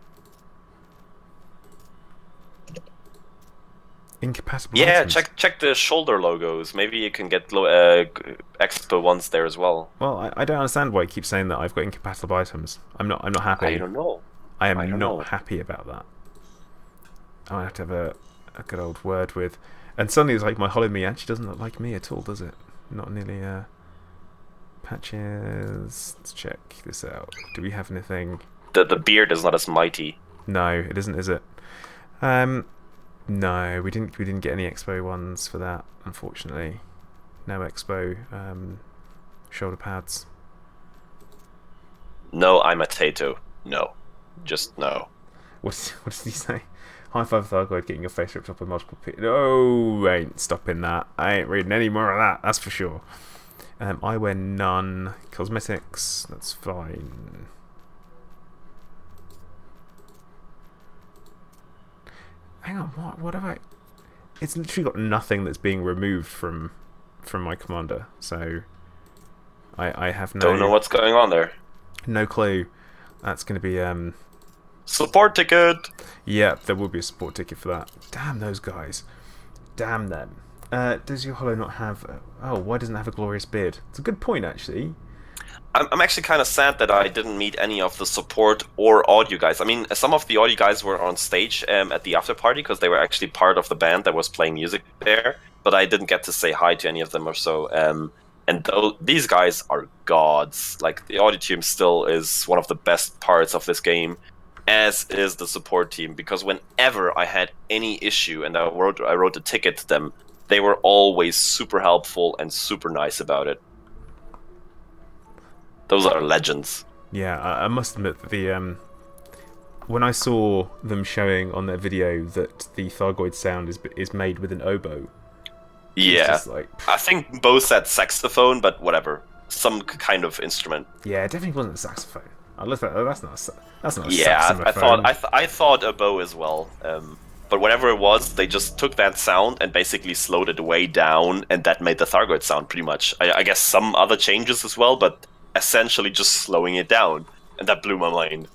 Incompatible. Yeah, items. check the shoulder logos. Maybe you can get Expo ones there as well. Well, I don't understand why you keep saying that I've got incompatible items. I'm not happy. I don't know. I am not happy about that. I have to have a good old word with. And suddenly it's like my Hollow Me actually doesn't look like me at all, does it? Not nearly. Patches. Let's check this out. Do we have anything? The beard is not as mighty. No, it isn't, is it? No, we didn't get any Expo ones for that, unfortunately. No Expo shoulder pads. No, I'm a Tato. No. Just no. What did he say? High five Thargoid getting your face ripped up with multiple No, I ain't stopping that. I ain't reading any more of that, that's for sure. I wear none. Cosmetics, that's fine. Hang on, what have I... It's literally got nothing that's being removed from my commander, so... I have no... Don't know what's going on there. No clue. That's going to be... Support ticket! Yeah, there will be a support ticket for that. Damn those guys. Damn them. Does your Hollow not have... oh, why doesn't it have a glorious beard? It's a good point, actually. I'm actually kind of sad that I didn't meet any of the support or audio guys. I mean, some of the audio guys were on stage at the after party because they were actually part of the band that was playing music there. But I didn't get to say hi to any of them or so. And these guys are gods. Like the audio team still is one of the best parts of this game, as is the support team. Because whenever I had any issue and I wrote a ticket to them, they were always super helpful and super nice about it. Those are legends. Yeah, I must admit that the when I saw them showing on their video that the Thargoid sound is made with an oboe. Yeah, Just like, I think both said saxophone, but whatever, some kind of instrument. yeah, it definitely wasn't a saxophone. I looked at that's not a Yeah, saxophone. I thought a bow as well. But whatever it was, they just took that sound and basically slowed it way down, and that made the Thargoid sound pretty much. I guess some other changes as well, but essentially just slowing it down, and that blew my mind.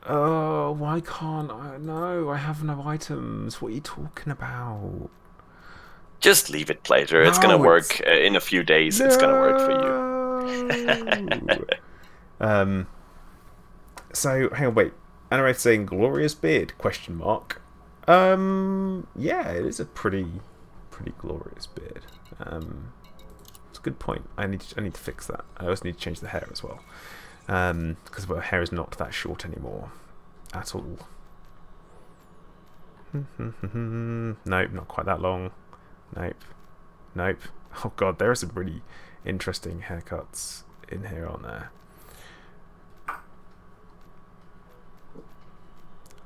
Oh, why can't I? No, I have no items. What are you talking about? Just leave it, Plater. It's gonna work in a few days. No! It's gonna work for you. So hang on, wait. Anareth saying glorious beard? Question mark. Yeah, it is a pretty glorious beard. It's a good point. I need to fix that. I also need to change the hair as well. Because my hair is not that short anymore at all. Nope, not quite that long. Nope. Oh god, there are some really interesting haircuts in here, aren't there?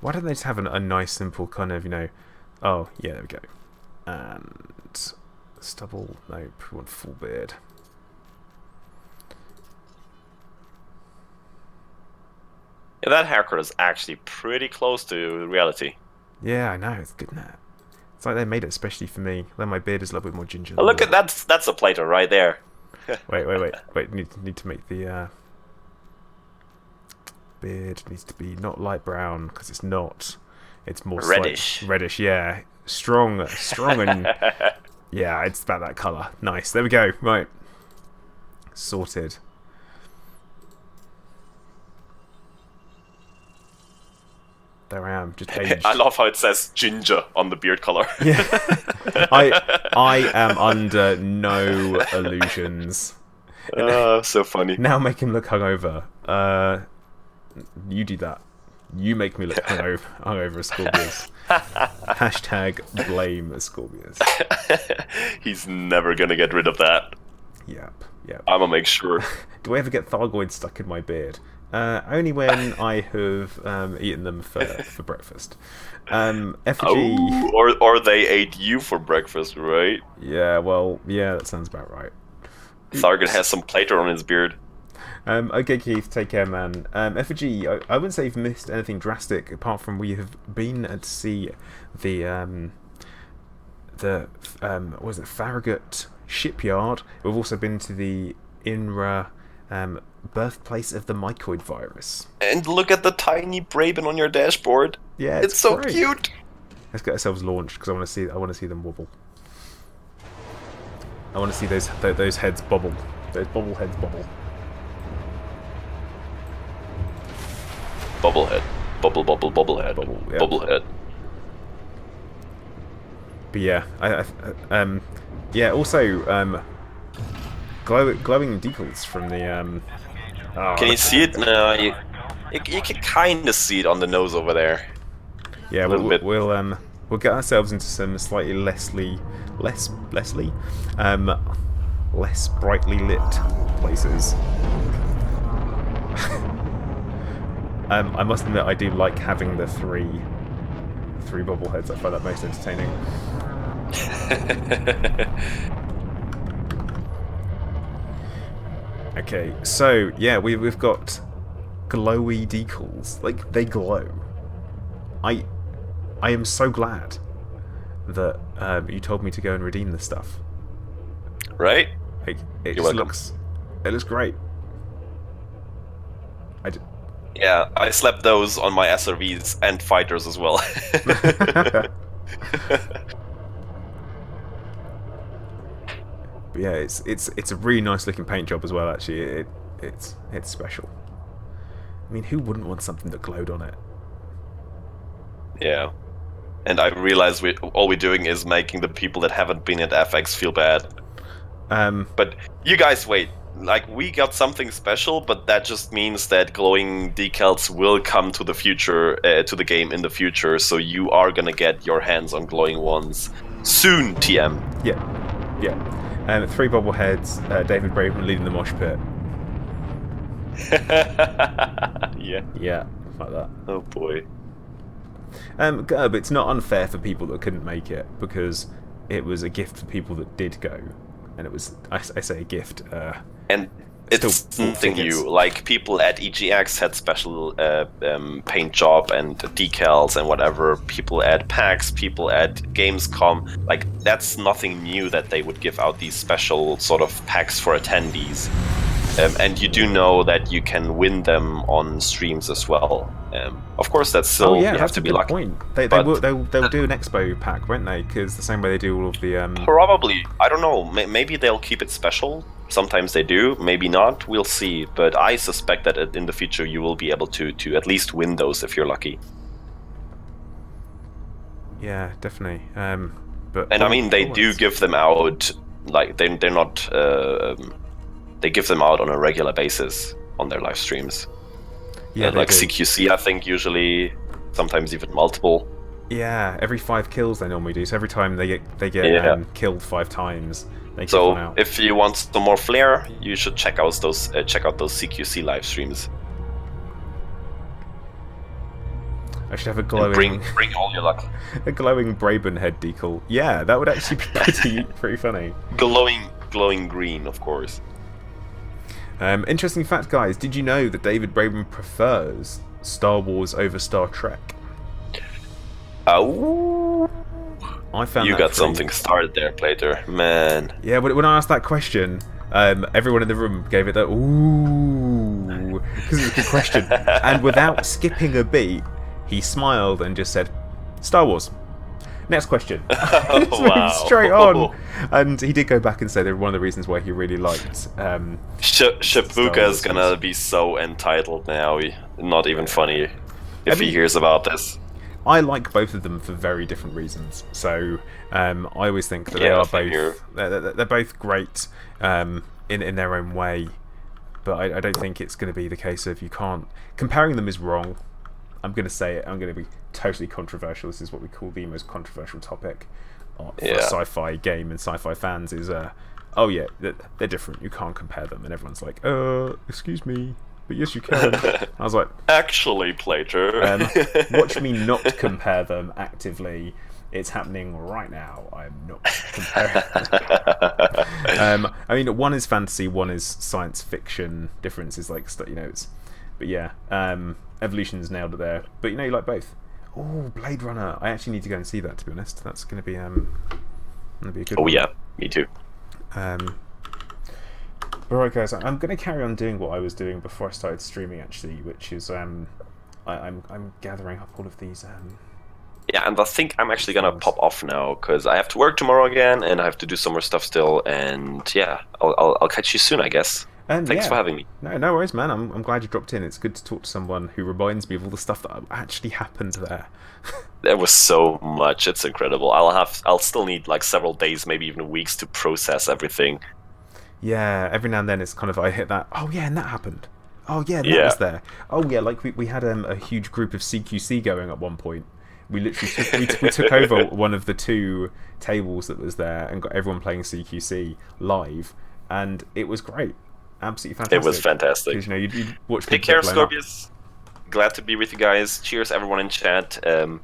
Why don't they just have a nice simple kind of, oh yeah, there we go. And stubble, nope, we want full beard. Yeah, that haircut is actually pretty close to reality. Yeah, I know, it's good, isn't it? It's like they made it especially for me. Then my beard is a little bit more ginger. Oh, look at that! That's a Plater right there. Wait. Need to make the beard needs to be not light brown because it's not. It's more reddish. Reddish, yeah. Strong, and yeah, it's about that colour. Nice. There we go. Right, sorted. There I am, just aged. I love how it says ginger on the beard color. Yeah. I am under no illusions. So funny. Now make him look hungover. You do that. You make me look hungover Ascorbius. Hashtag blame Ascorbius. He's never gonna get rid of that. Yep. I'm gonna make sure. Do I ever get Thargoids stuck in my beard? Only when I have eaten them for breakfast. Effigy. Oh, or they ate you for breakfast, right? Yeah, well, yeah, that sounds about right. Thargoid has some Plater on his beard. Okay, Keith, take care, man. Effigy, I wouldn't say you've missed anything drastic apart from we have been to see the what is it, Farragut shipyard. We've also been to the INRA birthplace of the mycoid virus. And look at the tiny Braben on your dashboard. Yeah, it's so great. cute. Let's get ourselves launched because I want to see them wobble. I want to see those heads bobble. Those bobble heads bobble. Bubblehead. Bubblehead. Bubble, yeah. Bubblehead. But yeah, yeah. Also, glowing decals from the Can you see it? No, you can kind of see it on the nose over there. Yeah, bit. We'll get ourselves into some slightly less brightly lit places. I must admit, I do like having the three bobbleheads. I find that most entertaining. Okay, so yeah, we've got glowy decals. Like, they glow. I am so glad that you told me to go and redeem this stuff. Right? Like, it You're just welcome. looks great. Yeah, I slapped those on my SRVs and fighters as well. But yeah, it's a really nice looking paint job as well. Actually, it's special. I mean, who wouldn't want something that glowed on it? Yeah. And I realize all we're doing is making the people that haven't been at FX feel bad. But you guys wait. Like, we got something special, but that just means that glowing decals will come to the future, to the game in the future. So you are gonna get your hands on glowing ones soon, TM. Yeah. 3 bobbleheads. David Braben leading the mosh pit. Yeah. Yeah, like that. Oh boy. Gerb, it's not unfair for people that couldn't make it, because it was a gift for people that did go, and it was, I say a gift. And it's nothing new. Like, people at EGX had special paint job and decals and whatever. People at PAX, people at Gamescom. Like, that's nothing new that they would give out these special sort of packs for attendees. And you do know that you can win them on streams as well. Of course, that's still, you have to be lucky. Point. They'll do an Expo pack, won't they? Because the same way they do all of the... Probably. I don't know. Maybe they'll keep it special. Sometimes they do. Maybe not. We'll see. But I suspect that in the future you will be able to at least win those if you're lucky. Yeah, definitely. But I mean, they do give them out. Like, they're not... they give them out on a regular basis on their live streams. Yeah, like CQC, I think, usually, sometimes even multiple. Yeah, every 5 kills they normally do. So every time they get killed 5 times, they give one out. If you want some more flair, you should check out those CQC live streams. I should have a glowing... Bring all your luck. A glowing Braben head decal. Yeah, that would actually be pretty funny. Glowing green, of course. Interesting fact, guys. Did you know that David Braben prefers Star Wars over Star Trek? Oh, I found you got something started there, Plater. Man. Yeah, when I asked that question, everyone in the room gave it that ooh, because it was a good question. And without skipping a beat, he smiled and just said, "Star Wars." Next question. Wow. Straight on. And he did go back and say that one of the reasons why he really liked... Shabuka is gonna be so entitled now. Not even funny if he hears about this. I like both of them for very different reasons. So I always think that they are both... They're both great in their own way. But I don't think it's going to be the case of you can't... Comparing them is wrong. I'm going to say it. I'm going to be totally controversial. This is what we call the most controversial topic for a sci-fi game and sci-fi fans is, oh yeah, they're different. You can't compare them. And everyone's like, excuse me, but yes you can. I was like... Actually, Plater. Watch me not compare them actively. It's happening right now. I'm not comparing. I mean, one is fantasy, one is science fiction. Difference is like, you know, it's... But yeah, Evolution's nailed it there. But you know, you like both. Oh, Blade Runner. I actually need to go and see that, to be honest. That's going to be a good one. Yeah, me too. Alright guys, I'm going to carry on doing what I was doing before I started streaming actually, which is I'm gathering up all of these yeah, and I think I'm actually going to pop off now because I have to work tomorrow again and I have to do some more stuff still, and yeah, I'll catch you soon, I guess. Thanks for having me. No worries, man. I'm glad you dropped in. It's good to talk to someone who reminds me of all the stuff that actually happened there. There was so much. It's incredible. I'll still need like several days, maybe even weeks, to process everything. Yeah, every now and then it's kind of I hit that. Oh yeah, and that happened. Oh yeah, that was there. Oh yeah, like we had a huge group of CQC going at one point. We literally we took over one of the 2 tables that was there and got everyone playing CQC live, and it was great. Absolutely fantastic. It was fantastic. You know, you'd watch. Take care, Scorpius. Glad to be with you guys. Cheers, everyone in chat.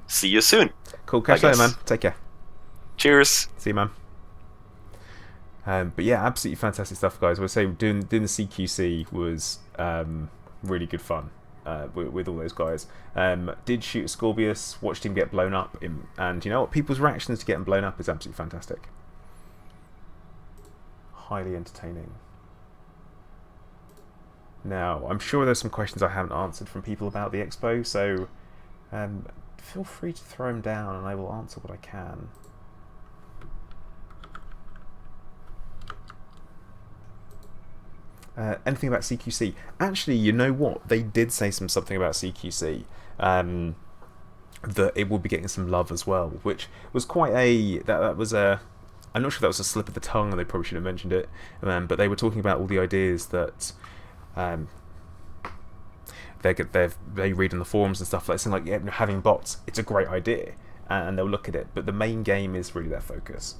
See you soon. Cool. Catch you later, man. Take care. Cheers. See you, man. But yeah, absolutely fantastic stuff, guys. I would say doing the CQC was really good fun with all those guys. Did shoot Scorpius, watched him get blown up, and you know what? People's reactions to getting blown up is absolutely fantastic. Highly entertaining. Now, I'm sure there's some questions I haven't answered from people about the Expo, so feel free to throw them down and I will answer what I can. Anything about CQC? Actually, you know what? They did say something about CQC. That it will be getting some love as well, which was quite that was a. I'm not sure that was a slip of the tongue, and they probably should have mentioned it. But they were talking about all the ideas that they read in the forums and stuff like saying like, yeah, having bots, it's a great idea, and they'll look at it. But the main game is really their focus.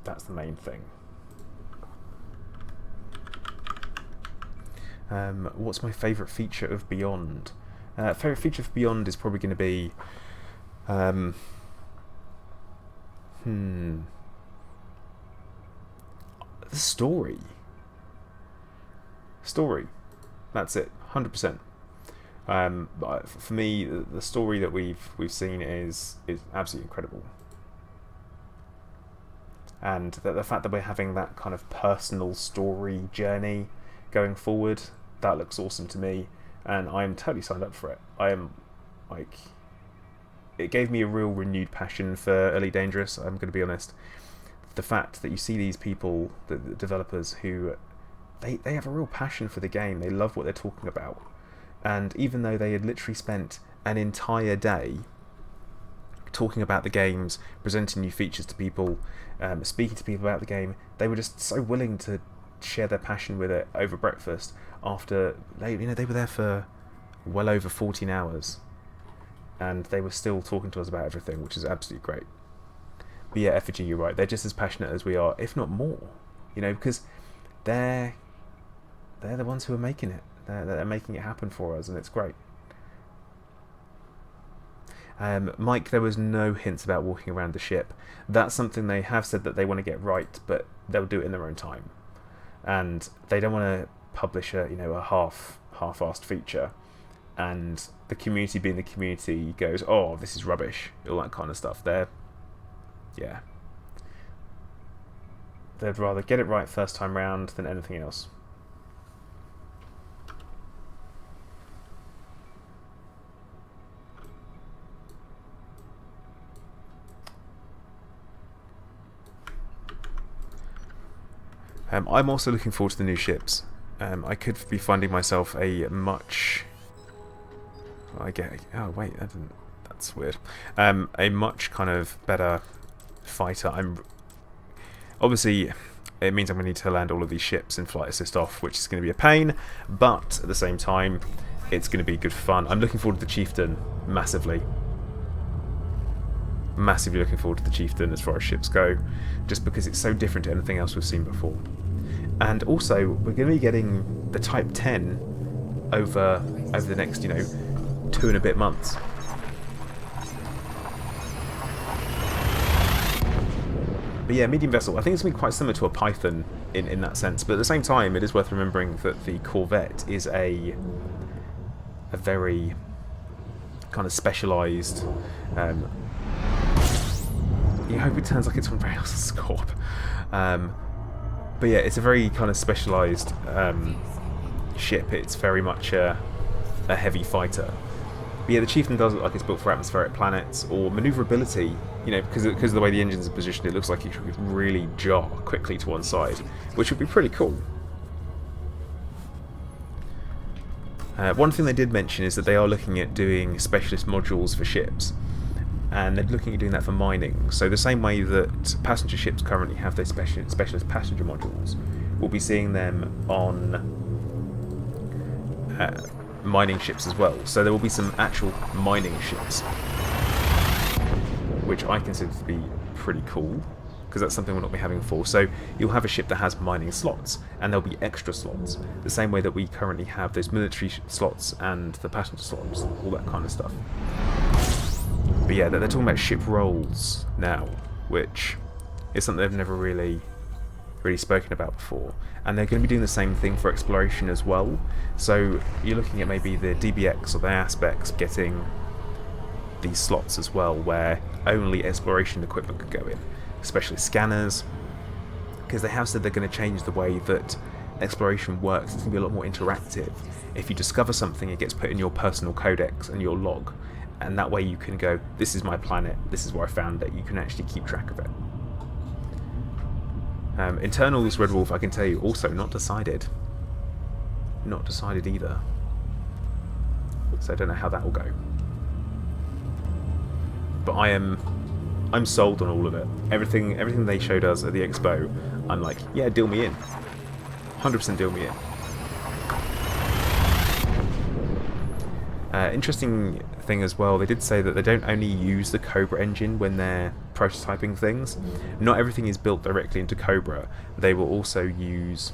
That's the main thing. What's my favourite feature of Beyond? Favourite feature of Beyond is probably going to be the story. That's it, 100%. But for me, the story that we've seen is absolutely incredible, and the fact that we're having that kind of personal story journey going forward, that looks awesome to me, and I am totally signed up for it. I am like, it gave me a real renewed passion for Elite Dangerous. I'm going to be honest. The fact that you see these people, the developers, who they have a real passion for the game. They love what they're talking about, and even though they had literally spent an entire day talking about the games, presenting new features to people, speaking to people about the game, they were just so willing to share their passion with it over breakfast. After they were there for well over 14 hours, and they were still talking to us about everything, which is absolutely great. But yeah, Effigy, you're right. They're just as passionate as we are, if not more. Because they're the ones who are making it. They're making it happen for us, and it's great. Mike, there was no hints about walking around the ship. That's something they have said that they want to get right, but they'll do it in their own time. And they don't want to publish a half-assed feature, and the community being the community goes, oh, this is rubbish, all that kind of stuff. They'd rather get it right first time round than anything else. I'm also looking forward to the new ships. I could be finding myself a much... Oh wait, that's weird. A much kind of better fighter. Obviously, it means I'm going to need to land all of these ships in flight assist off, which is going to be a pain, but at the same time, it's going to be good fun. I'm looking forward to the Chieftain massively. Massively looking forward to the Chieftain as far as ships go, just because it's so different to anything else we've seen before. And also, we're going to be getting the Type 10 over the next, 2 and a bit months. But yeah, medium vessel. I think it's going to be quite similar to a Python in that sense. But at the same time, it is worth remembering that the Corvette is a very kind of specialised... you hope it turns like it's from Rails Corp. But yeah, it's a very kind of specialised ship. It's very much a heavy fighter. But yeah, the Chieftain does look like it's built for atmospheric planets, or manoeuvrability, because of the way the engines are positioned, it looks like it could really jar quickly to one side, which would be pretty cool. One thing they did mention is that they are looking at doing specialist modules for ships, and they're looking at doing that for mining. So the same way that passenger ships currently have those specialist passenger modules, we'll be seeing them on mining ships as well. So there will be some actual mining ships, which I consider to be pretty cool, because that's something we're not be having before. So you'll have a ship that has mining slots, and there'll be extra slots, the same way that we currently have those military slots and the passenger slots, all that kind of stuff. But yeah, they're talking about ship roles now, which is something they've never really spoken about before. And they're going to be doing the same thing for exploration as well. So you're looking at maybe the DBX or the Aspects getting these slots as well, where only exploration equipment could go in, especially scanners, because they have said they're going to change the way that exploration works. It's going to be a lot more interactive. If you discover something, it gets put in your personal codex and your log, and that way you can go, this is my planet, this is where I found it. You can actually keep track of it. Internals Red Wolf, I can tell you, also not decided. Not decided either. So I don't know how that will go. But I'm sold on all of it. Everything they showed us at the Expo, I'm like, yeah, deal me in. 100% deal me in. Interesting thing as well, they did say that they don't only use the Cobra engine when they're prototyping things. Not everything is built directly into Cobra. They will also use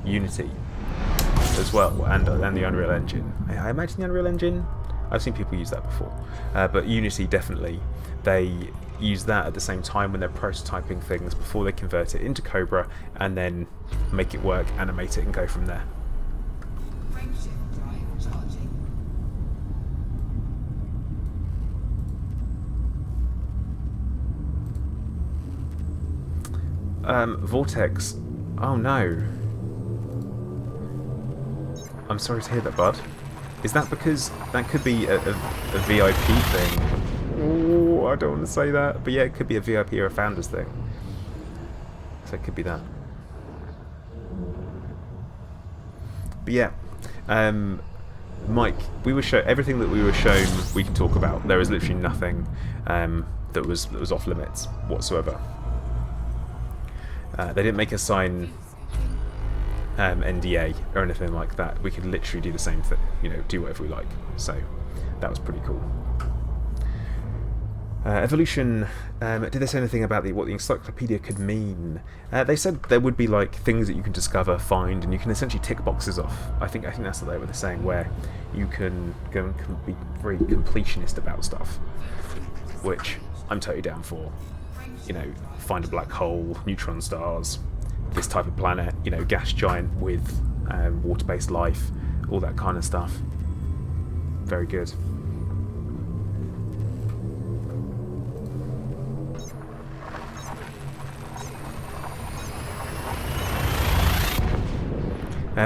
Unity as well, and the Unreal Engine. I imagine the Unreal Engine, I've seen people use that before, but Unity definitely, they use that at the same time when they're prototyping things before they convert it into Cobra and then make it work, animate it and go from there. Vortex, oh no. I'm sorry to hear that, bud. Is that because that could be a VIP thing? Oh, I don't want to say that, but yeah, it could be a VIP or a founders thing. So it could be that. But yeah, Mike, we were shown everything that we were shown. We can talk about. There is literally nothing that was off limits whatsoever. They didn't make us sign NDA or anything like that. We could literally do the same thing, do whatever we like. So that was pretty cool. Evolution, did they say anything about what the encyclopedia could mean? They said there would be like things that you can discover, find, and you can essentially tick boxes off. I think that's what they were saying, where you can go and be very completionist about stuff, which I'm totally down for. Find a black hole, neutron stars, this type of planet, gas giant with water-based life, all that kind of stuff. Very good.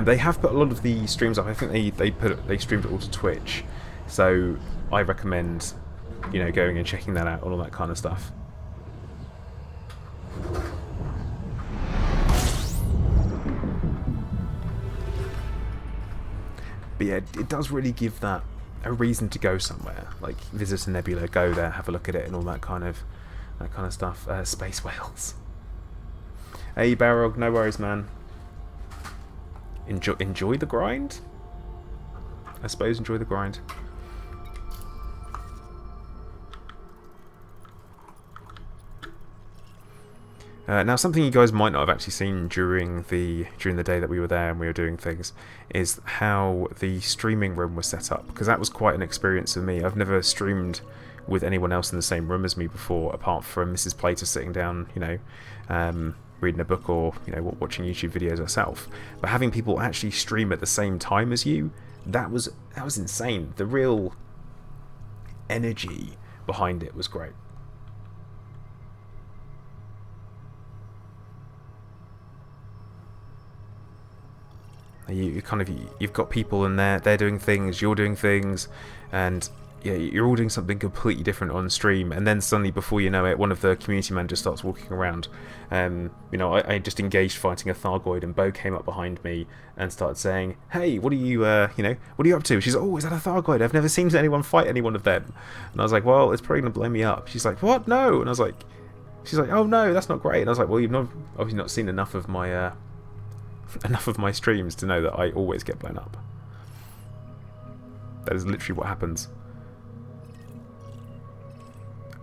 They have put a lot of the streams up. I think they streamed it all to Twitch, so I recommend going and checking that out, all that kind of stuff. But yeah, it does really give that a reason to go somewhere, like visit a nebula, go there, have a look at it, and all that kind of stuff. Space whales. Hey Barrog, no worries, man. Enjoy the grind. I suppose enjoy the grind. Now, something you guys might not have actually seen during the day that we were there and we were doing things is how the streaming room was set up, because that was quite an experience for me. I've never streamed with anyone else in the same room as me before, apart from Mrs. Plater sitting down, reading a book or watching YouTube videos herself. But having people actually stream at the same time as you, that was insane. The real energy behind it was great. You've got people in there, they're doing things, you're doing things, and yeah, you're all doing something completely different on stream, and then suddenly, before you know it, one of the community managers starts walking around. I just engaged fighting a Thargoid, and Bo came up behind me and started saying, "Hey, what are you, what are you up to?" She's like, "Oh, is that a Thargoid? I've never seen anyone fight any one of them." And I was like, "Well, it's probably gonna blow me up." She's like, "What? No!" And I was like, "She's like, oh no, that's not great." And I was like, "Well, you've obviously not seen enough of my streams to know that I always get blown up." That is literally what happens.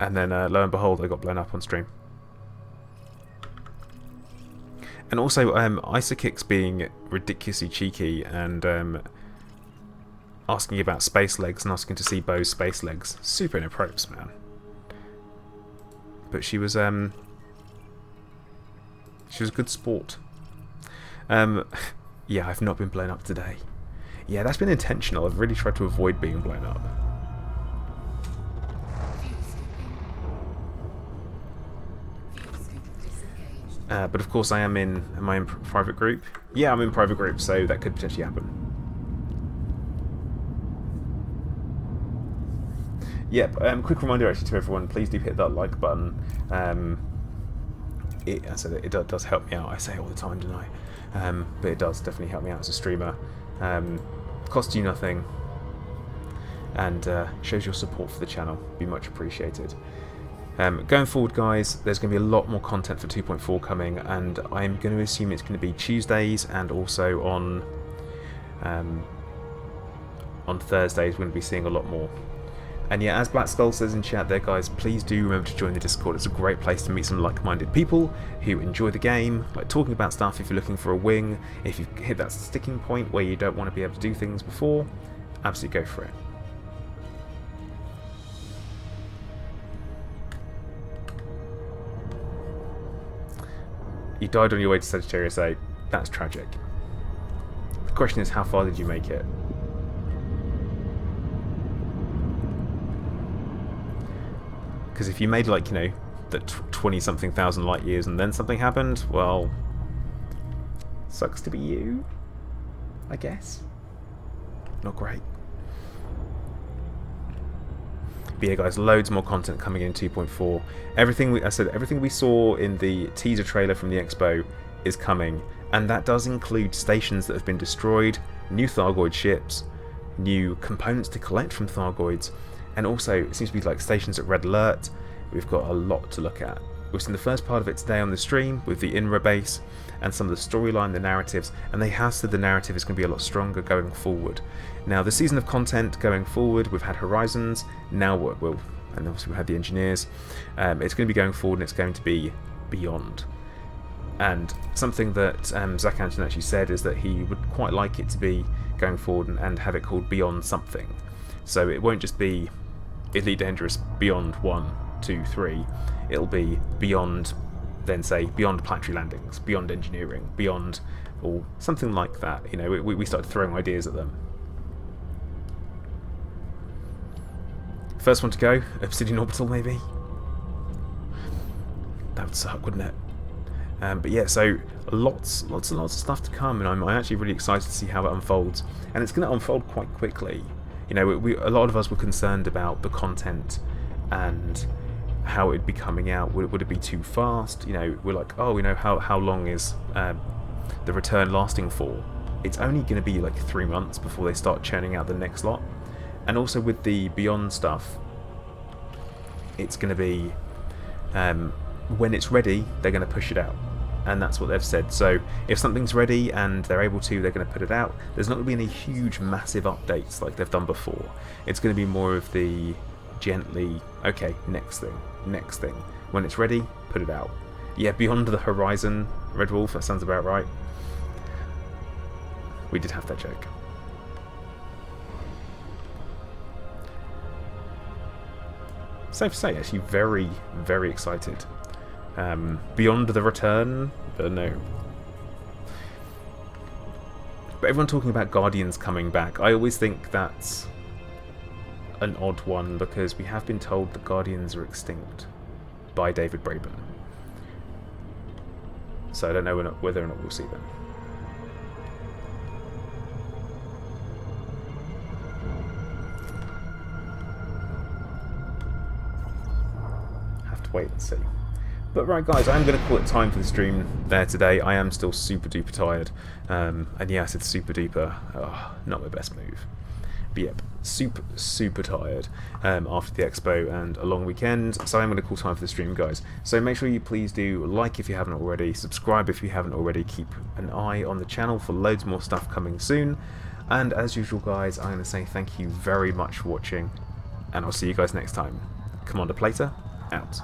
And then lo and behold, I got blown up on stream. And also Isakix being ridiculously cheeky and asking about space legs and asking to see Bo's space legs. Super inappropriate, man. But she was a good sport. Yeah, I've not been blown up today. Yeah, that's been intentional. I've really tried to avoid being blown up. But of course, am I in private group? Yeah, I'm in private group, so that could potentially happen. Yep, quick reminder actually to everyone, please do hit that like button. I said it does help me out. I say it all the time, don't I? But it does definitely help me out as a streamer. Costs you nothing, and shows your support for the channel. Be much appreciated. Going forward, guys, there's going to be a lot more content for 2.4 coming, and I'm going to assume it's going to be Tuesdays and also on Thursdays. We're going to be seeing a lot more. And yeah, as Black Skull says in chat there, guys, please do remember to join the Discord. It's a great place to meet some like-minded people who enjoy the game, like talking about stuff. If you're looking for a wing, if you've hit that sticking point where you don't want to be able to do things before, absolutely go for it. You died on your way to Sagittarius 8. That's tragic. The question is, how far did you make it? Because if you made, like, you know, the 20-something thousand light years and then something happened, well, sucks to be you, I guess. Not great. But yeah, guys, loads more content coming in 2.4. Everything we saw in the teaser trailer from the Expo is coming, and that does include stations that have been destroyed, new Thargoid ships, new components to collect from Thargoids, and also it seems to be like stations at Red Alert. We've got a lot to look at. We've seen the first part of it today on the stream with the INRA base and some of the storyline, the narratives, and they have said the narrative is going to be a lot stronger going forward. Now, the season of content going forward, we've had Horizons, now and obviously we had the Engineers. It's going to be going forward, and it's going to be Beyond. And something that Zach Anton actually said is that he would quite like it to be going forward and have it called Beyond something. So it won't just be Elite Dangerous Beyond 1, 2, 3. It'll be Beyond, then say Beyond Planetary Landings, Beyond Engineering, Beyond, or something like that. You know, we started throwing ideas at them. First one to go, Obsidian Orbital maybe? That would suck, wouldn't it? But yeah, so lots and lots of stuff to come, and I'm actually really excited to see how it unfolds. And it's going to unfold quite quickly. You know, a lot of us were concerned about the content and how it'd be coming out. Would it be too fast? You know, we're like, oh, you know, how long is the return lasting for? It's only going to be like 3 months before they start churning out the next lot. And also with the Beyond stuff, it's going to be when it's ready, they're going to push it out. And that's what they've said. So if something's ready and they're able to, they're going to put it out. There's not going to be any huge, massive updates like they've done before. It's going to be more of the gently, okay, next thing. When it's ready, put it out. Yeah, Beyond the Horizon, Red Wolf, that sounds about right. We did have that joke. Safe to say, actually, very, very excited. Beyond the Return, no. But everyone talking about Guardians coming back, I always think that's an odd one, because we have been told the Guardians are extinct by David Braben. So I don't know whether or not we'll see them. Have to wait and see. But right, guys, I'm going to call it time for the stream there today. I am still super duper tired. And yeah, I said super duper. Oh, not my best move. But yep, super tired after the Expo and a long weekend. So I'm going to call time for the stream, guys. So make sure you please do like if you haven't already. Subscribe if you haven't already. Keep an eye on the channel for loads more stuff coming soon. And as usual, guys, I'm going to say thank you very much for watching. And I'll see you guys next time. Commander Plater, out.